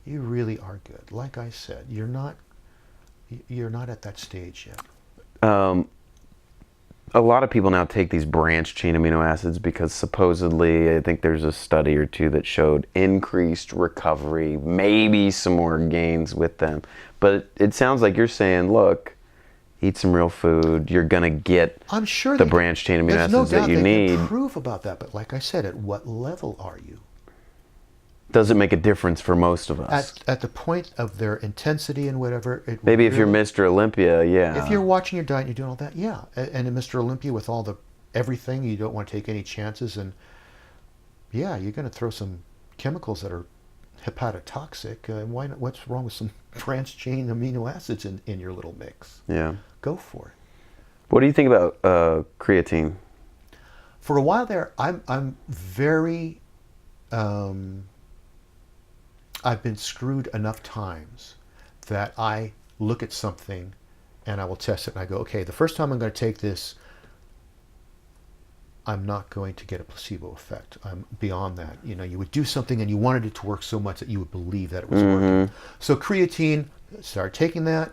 Speaker 1: You really are good. Like I said, you're not at that stage yet.
Speaker 2: A lot of people now take these branched chain amino acids because supposedly, I think there's a study or two that showed increased recovery, maybe some more gains with them. But it sounds like you're saying, look, eat some real food. You're going to get
Speaker 1: I'm sure
Speaker 2: the branched chain amino acids that you need.
Speaker 1: There's no doubt they can prove about that. But like I said, at what level are you?
Speaker 2: Does it make a difference for most of us?
Speaker 1: At the point of their intensity and whatever.
Speaker 2: Maybe if you're Mr. Olympia, yeah.
Speaker 1: If you're watching your diet and you're doing all that, yeah. And in Mr. Olympia with all the everything, you don't want to take any chances. And yeah, you're going to throw some chemicals that are hepatotoxic. Why not? What's wrong with some branched chain amino acids in your little mix?
Speaker 2: Yeah.
Speaker 1: Go for it.
Speaker 2: What do you think about creatine?
Speaker 1: For a while there, I'm very... I've been screwed enough times that I look at something and I will test it and I go, okay, the first time I'm going to take this, I'm not going to get a placebo effect. I'm beyond that. You know, you would do something and you wanted it to work so much that you would believe that it was working. So creatine, start taking that.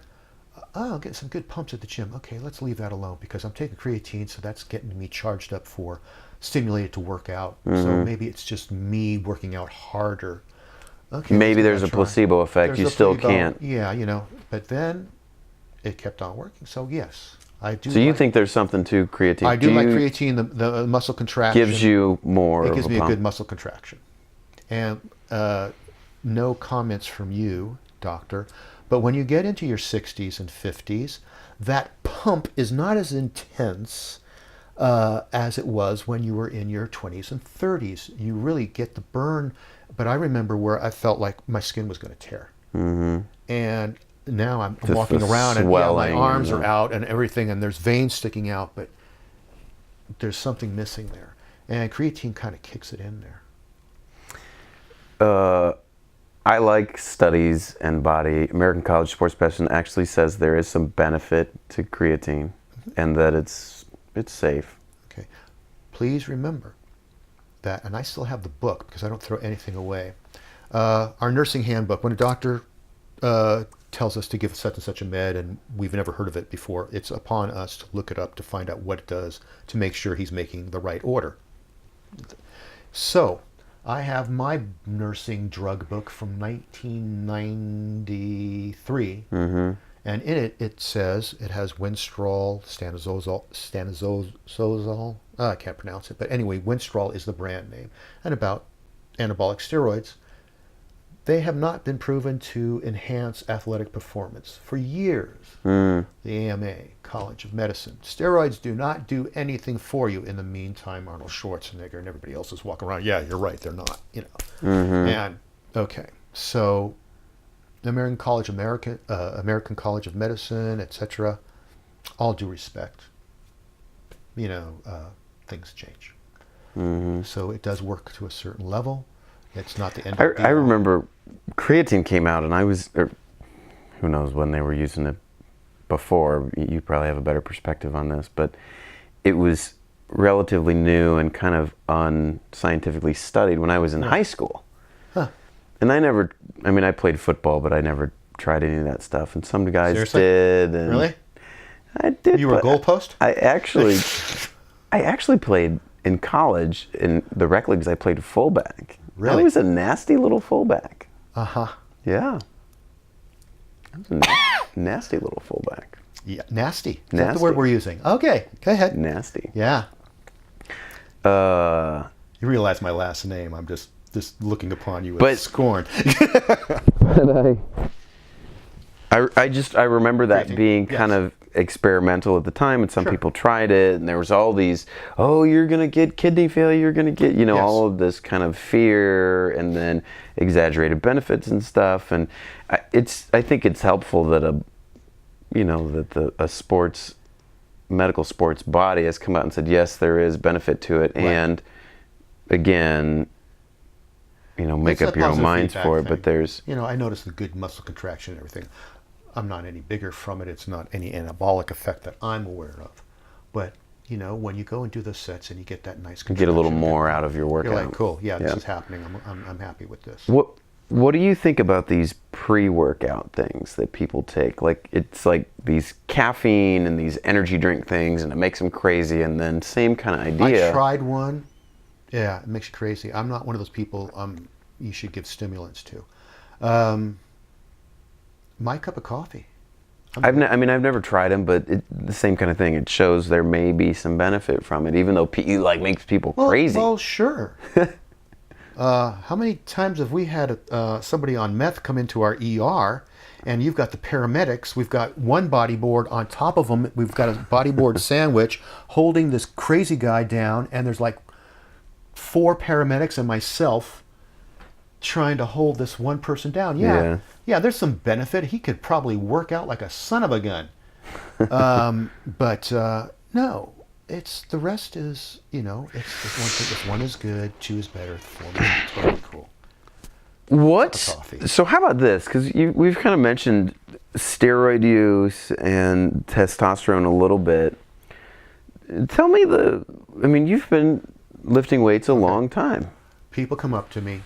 Speaker 1: I'll get some good pumps at the gym. Okay, let's leave that alone because I'm taking creatine, so that's getting me charged up for stimulated to work out. So maybe it's just me working out harder. Okay,
Speaker 2: maybe there's a placebo effect. You still can't.
Speaker 1: Yeah, you know, but then it kept on working. So yes, I do.
Speaker 2: So you think there's something to creatine?
Speaker 1: I do like creatine. The muscle contraction
Speaker 2: gives you more.
Speaker 1: It gives me
Speaker 2: a
Speaker 1: a good muscle contraction. And no comments from you, doctor. But when you get into your 60s and 50s, that pump is not as intense as it was when you were in your 20s and 30s. You really get the burn. But I remember where I felt like my skin was going to tear. And now I'm walking around and my arms are out and everything, and there's veins sticking out, but there's something missing there. And creatine kind of kicks it in there.
Speaker 2: I like studies and body. American College of Sports Medicine actually says there is some benefit to creatine and that it's safe.
Speaker 1: Okay. Please remember that, and I still have the book because I don't throw anything away. Our nursing handbook, when a doctor tells us to give such and such a med and we've never heard of it before, it's upon us to look it up to find out what it does to make sure he's making the right order. So I have my nursing drug book from 1993, and in it, it says it has Winstrol, stanozolol, I can't pronounce it, but anyway, Winstrol is the brand name. And about anabolic steroids, they have not been proven to enhance athletic performance for years. The AMA, College of Medicine. Steroids do not do anything for you. In the meantime, Arnold Schwarzenegger and everybody else is walking around, yeah, you're right, they're not, you know. And, okay, so the American College of Medicine, etc., all due respect, you know, things change. So it does work to a certain level. It's not the end of
Speaker 2: I remember creatine came out, and I was, who knows when they were using it before. You probably have a better perspective on this, but it was relatively new and kind of unscientifically studied when I was in high school. And I played football, but I never tried any of that stuff. And some guys
Speaker 1: Seriously?
Speaker 2: did. And
Speaker 1: Really?
Speaker 2: I did.
Speaker 1: You were a goalpost?
Speaker 2: I actually played in college in the rec leagues. I played fullback.
Speaker 1: Really?
Speaker 2: I was a nasty little fullback. Yeah. I was a nasty little fullback.
Speaker 1: Yeah, nasty. Is that
Speaker 2: Nasty.
Speaker 1: the word we're using? Okay, go ahead.
Speaker 2: Nasty.
Speaker 1: Yeah.
Speaker 2: Uh,
Speaker 1: You realize my last name. I'm just looking upon you with
Speaker 2: But-
Speaker 1: scorn.
Speaker 2: But I remember that
Speaker 1: Crazy.
Speaker 2: being
Speaker 1: Yes.
Speaker 2: kind of experimental at the time, and some
Speaker 1: Sure.
Speaker 2: people tried it, and there was all these, oh, you're gonna get kidney failure, you're gonna get,
Speaker 1: Yes.
Speaker 2: all of this kind of fear, and then exaggerated benefits and stuff. And I think it's helpful that a medical sports body has come out and said, yes, there is benefit to it,
Speaker 1: Right.
Speaker 2: and again, make
Speaker 1: It's
Speaker 2: up
Speaker 1: a
Speaker 2: your own
Speaker 1: positive
Speaker 2: minds
Speaker 1: feedback
Speaker 2: for it.
Speaker 1: thing.
Speaker 2: But there's
Speaker 1: I noticed the good muscle contraction and everything. I'm not any bigger from it. It's not any anabolic effect that I'm aware of. But, when you go and do those sets and you get that nice contraction.
Speaker 2: get a little more out of your workout.
Speaker 1: You're like, cool, yeah, this
Speaker 2: Yeah.
Speaker 1: is happening. I'm happy with this.
Speaker 2: What do you think about these pre-workout things that people take? Like, it's like these caffeine and these energy drink things, and it makes them crazy. And then same kind of idea.
Speaker 1: I tried one. Yeah, it makes you crazy. I'm not one of those people you should give stimulants to. My cup of coffee.
Speaker 2: I've never tried them, but the same kind of thing. It shows there may be some benefit from it, even though it makes people crazy.
Speaker 1: Well, sure. How many times have we had somebody on meth come into our ER, and you've got the paramedics, we've got one bodyboard on top of them, we've got a bodyboard sandwich holding this crazy guy down, and there's like 4 paramedics and myself trying to hold this one person down. Yeah, there's some benefit. He could probably work out like a son of a gun. But no, the rest is, it's one thing. If 1 is good, 2 is better, 4 is totally cool.
Speaker 2: What?
Speaker 1: Coffee.
Speaker 2: So how about this? Because we've kind of mentioned steroid use and testosterone a little bit. Tell me you've been lifting weights a long time.
Speaker 1: People come up to me,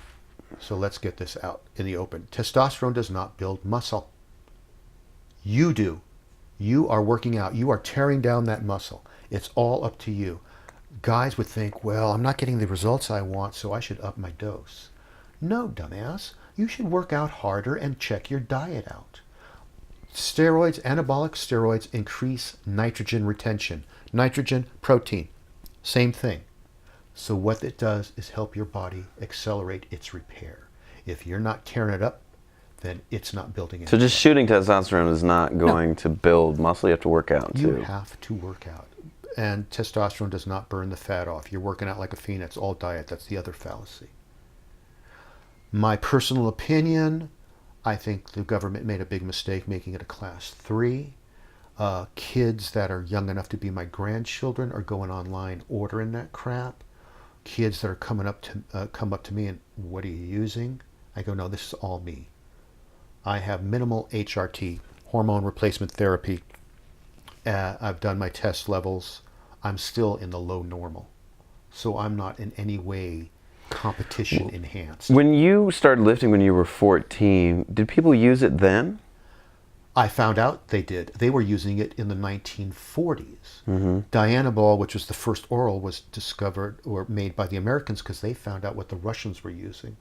Speaker 1: so let's get this out in the open. Testosterone does not build muscle. You do. You are working out. You are tearing down that muscle. It's all up to you. Guys would think, well, I'm not getting the results I want, so I should up my dose. No, dumbass. You should work out harder and check your diet out. Steroids, anabolic steroids, increase nitrogen retention. Nitrogen, protein, same thing. So what it does is help your body accelerate its repair. If you're not tearing it up, then it's not building it.
Speaker 2: So just shooting testosterone is not going to build muscle. You have to work out too.
Speaker 1: You have to work out. And testosterone does not burn the fat off. You're working out like a fiend. It's all diet. That's the other fallacy. My personal opinion, I think the government made a big mistake making it a class 3. Kids that are young enough to be my grandchildren are going online ordering that crap. Kids that are come up to me and, what are you using? I go, no, this is all me. I have minimal HRT, hormone replacement therapy. I've done my test levels. I'm still in the low normal. So I'm not in any way competition enhanced.
Speaker 2: When you started lifting when you were 14, did people use it then?
Speaker 1: I found out they did. They were using it in the 1940s. Dianabol, which was the first oral, was discovered or made by the Americans because they found out what the Russians were using.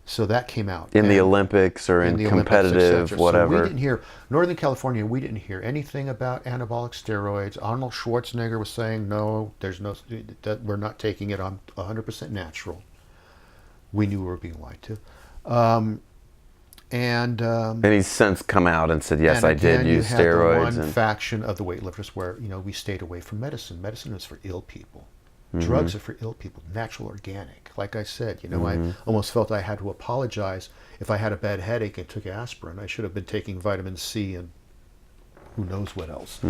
Speaker 1: So that came out.
Speaker 2: In the Olympics or in
Speaker 1: the
Speaker 2: competitive,
Speaker 1: Olympics, et cetera.
Speaker 2: whatever.
Speaker 1: So we didn't hear, Northern California, we didn't hear anything about anabolic steroids. Arnold Schwarzenegger was saying, no, we're not taking it. I'm 100% natural. We knew we were being lied to. And
Speaker 2: he's since come out and said, yes, I did use
Speaker 1: you had
Speaker 2: steroids.
Speaker 1: The one faction of the weightlifters where, we stayed away from medicine. Medicine is for ill people. Drugs are for ill people, natural, organic. Like I said, I almost felt I had to apologize if I had a bad headache and took aspirin. I should have been taking vitamin C and who knows what else.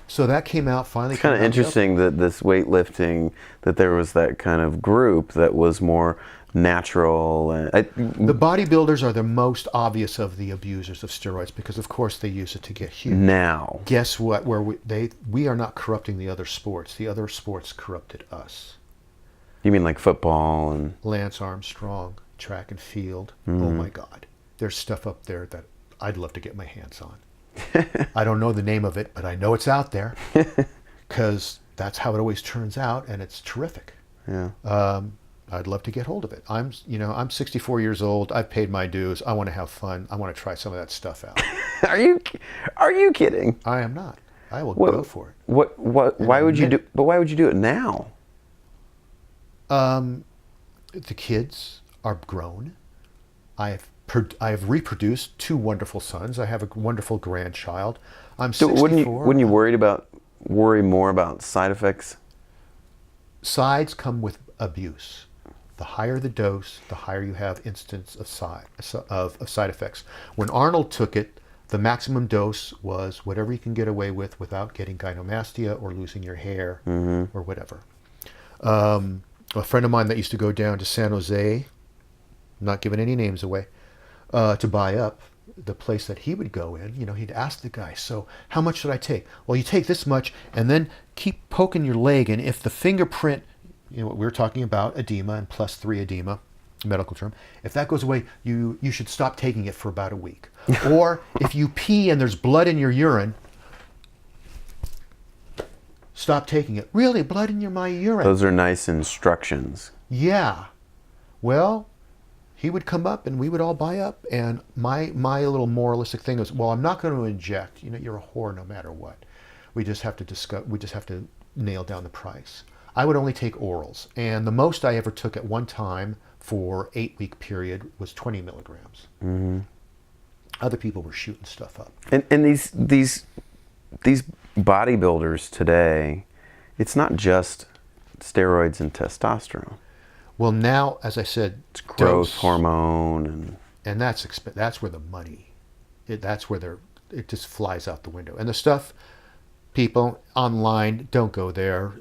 Speaker 1: So that came out finally.
Speaker 2: It's kind of interesting that this weightlifting, that there was that kind of group that was more natural.
Speaker 1: The bodybuilders are the most obvious of the abusers of steroids because, of course, they use it to get huge.
Speaker 2: Now,
Speaker 1: guess what? We are not corrupting the other sports. The other sports corrupted us.
Speaker 2: You mean like football and
Speaker 1: Lance Armstrong, track and field. Oh my God, there's stuff up there that I'd love to get my hands on. I don't know the name of it, but I know it's out there because that's how it always turns out, and it's terrific.
Speaker 2: Yeah.
Speaker 1: I'd love to get hold of it. I'm 64 years old. I've paid my dues. I want to have fun. I want to try some of that stuff out.
Speaker 2: Are you kidding?
Speaker 1: I am not. I will go for it.
Speaker 2: Why would you do? But why would you do it now?
Speaker 1: The kids are grown. I have I've reproduced 2 wonderful sons. I have a wonderful grandchild. I'm
Speaker 2: So
Speaker 1: 64.
Speaker 2: wouldn't you worry more about side effects?
Speaker 1: Sides come with abuse. The higher the dose, the higher you have instance of side effects. When Arnold took it, the maximum dose was whatever you can get away with without getting gynecomastia or losing your hair or whatever. A friend of mine that used to go down to San Jose, not giving any names away, to buy up the place that he would go in, he'd ask the guy, so how much should I take? Well, you take this much and then keep poking your leg, and if the fingerprint, what we were talking about, edema and +3 edema, medical term, if that goes away, you should stop taking it for about a week. Or if you pee and there's blood in your urine, stop taking it. Really, blood in my urine?
Speaker 2: Those are nice instructions.
Speaker 1: Yeah. Well, he would come up and we would all buy up, and my little moralistic thing was, well, I'm not going to inject. You're a whore no matter what. We just have to nail down the price. I would only take orals, and the most I ever took at one time for 8-week period was 20 milligrams. Mm-hmm. Other people were shooting stuff up.
Speaker 2: And these bodybuilders today, it's not just steroids and testosterone.
Speaker 1: Well, now, as I said,
Speaker 2: it's growth hormone,
Speaker 1: and that's where the money, that's where it just flies out the window. And the stuff, people online, don't go there.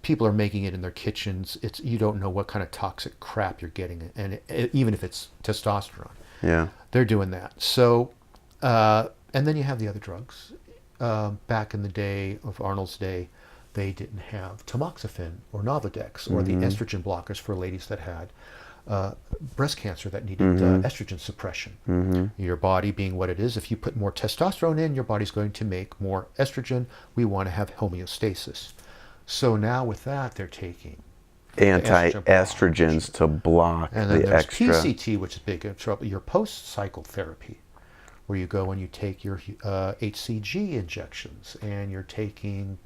Speaker 1: People are making it in their kitchens. You don't know what kind of toxic crap you're getting, and even if it's testosterone,
Speaker 2: yeah,
Speaker 1: they're doing that. So, and then you have the other drugs. Back in the day of Arnold's day, they didn't have tamoxifen or Novodex or the estrogen blockers for ladies that had breast cancer that needed estrogen suppression. Your body being what it is, if you put more testosterone in, your body's going to make more estrogen. We want to have homeostasis. So now with that, they're taking
Speaker 2: anti-estrogens to block
Speaker 1: and then
Speaker 2: the
Speaker 1: there's
Speaker 2: extra.
Speaker 1: PCT, which is big in trouble. Your post-cycle therapy, where you go and you take your HCG injections, and you're taking.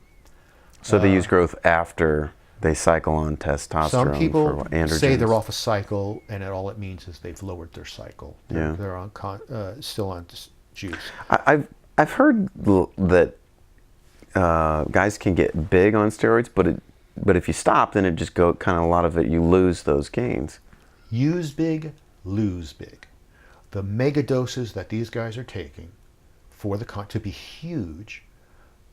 Speaker 2: So they use growth after they cycle on testosterone.
Speaker 1: Some people
Speaker 2: for androgens.
Speaker 1: say they're off a cycle, and all it means is they've lowered their cycle. They're on still on juice.
Speaker 2: I've heard that guys can get big on steroids, but if you stop, then it just kind of a lot of it, you lose those gains.
Speaker 1: Use big, lose big. The mega doses that these guys are taking for to be huge.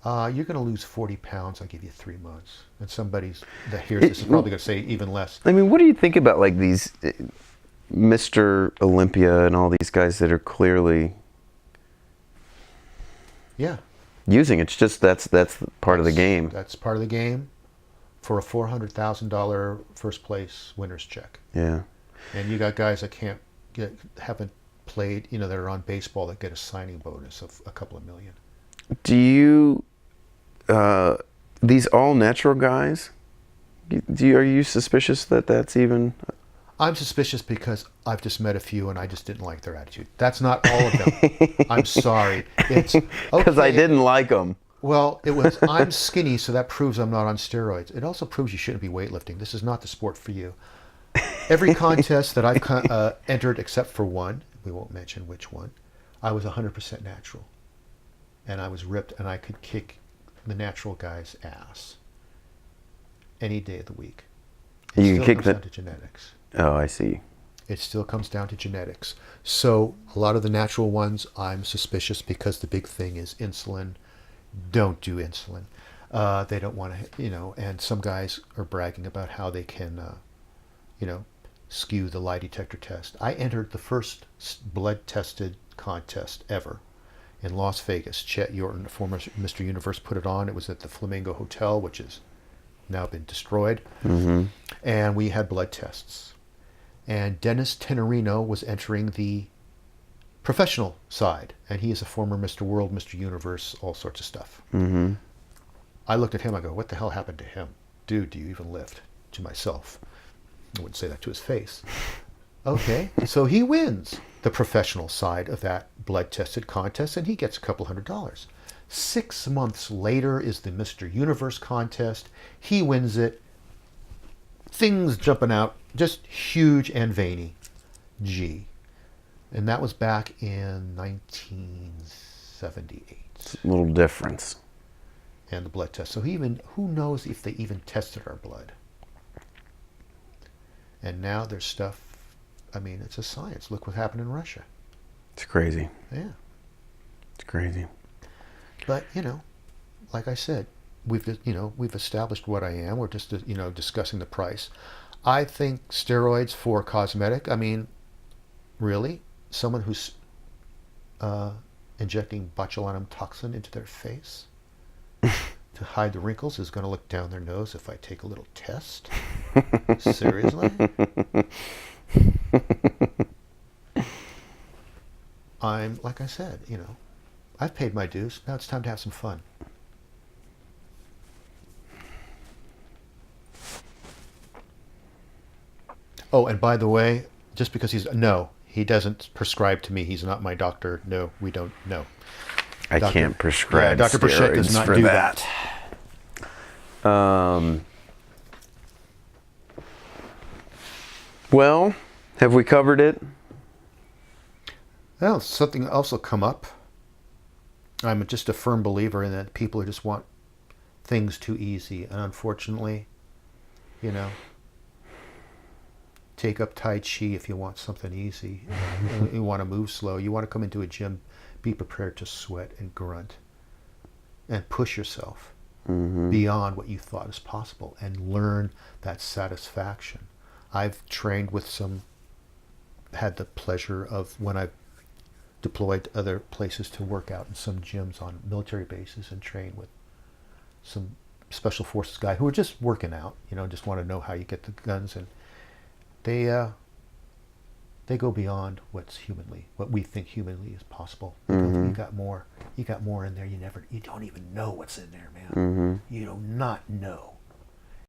Speaker 1: You're going to lose 40 pounds. I'll give you 3 months. And somebody that hears this is probably going to say even less.
Speaker 2: I mean, what do you think about like these Mr. Olympia and all these guys that are clearly using it? It's just that's part of the game.
Speaker 1: That's part of the game for a $400,000 first place winner's check.
Speaker 2: Yeah.
Speaker 1: And you got guys that haven't played, that are on baseball that get a signing bonus of a couple of million.
Speaker 2: Do you, these all natural guys, are you suspicious that that's even?
Speaker 1: I'm suspicious because I've just met a few and I just didn't like their attitude. That's not all of them. I'm sorry. It's
Speaker 2: because I didn't like them.
Speaker 1: Well, I'm skinny, so that proves I'm not on steroids. It also proves you shouldn't be weightlifting. This is not the sport for you. Every contest that I've entered except for one, we won't mention which one, I was 100% natural. And I was ripped, and I could kick the natural guy's ass any day of the week.
Speaker 2: You can kick
Speaker 1: down to genetics.
Speaker 2: Oh, I see.
Speaker 1: It still comes down to genetics. So a lot of the natural ones, I'm suspicious because the big thing is insulin. Don't do insulin. They don't want to, and some guys are bragging about how they can, skew the lie detector test. I entered the first blood-tested contest ever in Las Vegas. Chet Yorton, former Mr. Universe, put it on. It was at the Flamingo Hotel, which has now been destroyed. Mm-hmm. And we had blood tests. And Dennis Tenorino was entering the professional side. And he is a former Mr. World, Mr. Universe, all sorts of stuff. Mm-hmm. I looked at him, I go, what the hell happened to him? Dude, do you even lift? To myself. I wouldn't say that to his face. Okay, so he wins the professional side of that blood-tested contest, and he gets a couple $100. 6 months later is the Mr. Universe contest. He wins it. Things jumping out, just huge and veiny. Gee. And that was back in 1978.
Speaker 2: It's a little difference.
Speaker 1: And the blood test. So who knows if they even tested our blood? And now there's stuff, I mean, it's a science. Look what happened in Russia.
Speaker 2: It's crazy.
Speaker 1: Yeah.
Speaker 2: It's crazy.
Speaker 1: But, like I said, we've established what I am. We're just, discussing the price. I think steroids for cosmetic, I mean, really? Someone who's injecting botulinum toxin into their face to hide the wrinkles is going to look down their nose if I take a little test? Seriously? I'm, like I said, I've paid my dues. Now it's time to have some fun. Oh, and by the way, just because he doesn't prescribe to me. He's not my doctor. No, we don't. No.
Speaker 2: I can't prescribe
Speaker 1: Dr. Burchett does
Speaker 2: steroids
Speaker 1: not
Speaker 2: for
Speaker 1: do
Speaker 2: that. Well, have we covered it?
Speaker 1: Well, something else will come up. I'm just a firm believer in that people just want things too easy. And unfortunately, take up Tai Chi if you want something easy. You want to move slow. You want to come into a gym, be prepared to sweat and grunt and push yourself beyond what you thought is possible and learn that satisfaction. I've trained with had the pleasure of when I've deployed to other places to work out in some gyms on military bases and train with some special forces guy who are just working out, just want to know how you get the guns, and they go beyond what we think humanly is possible. You got more in there. You don't even know what's in there, man. You do not know.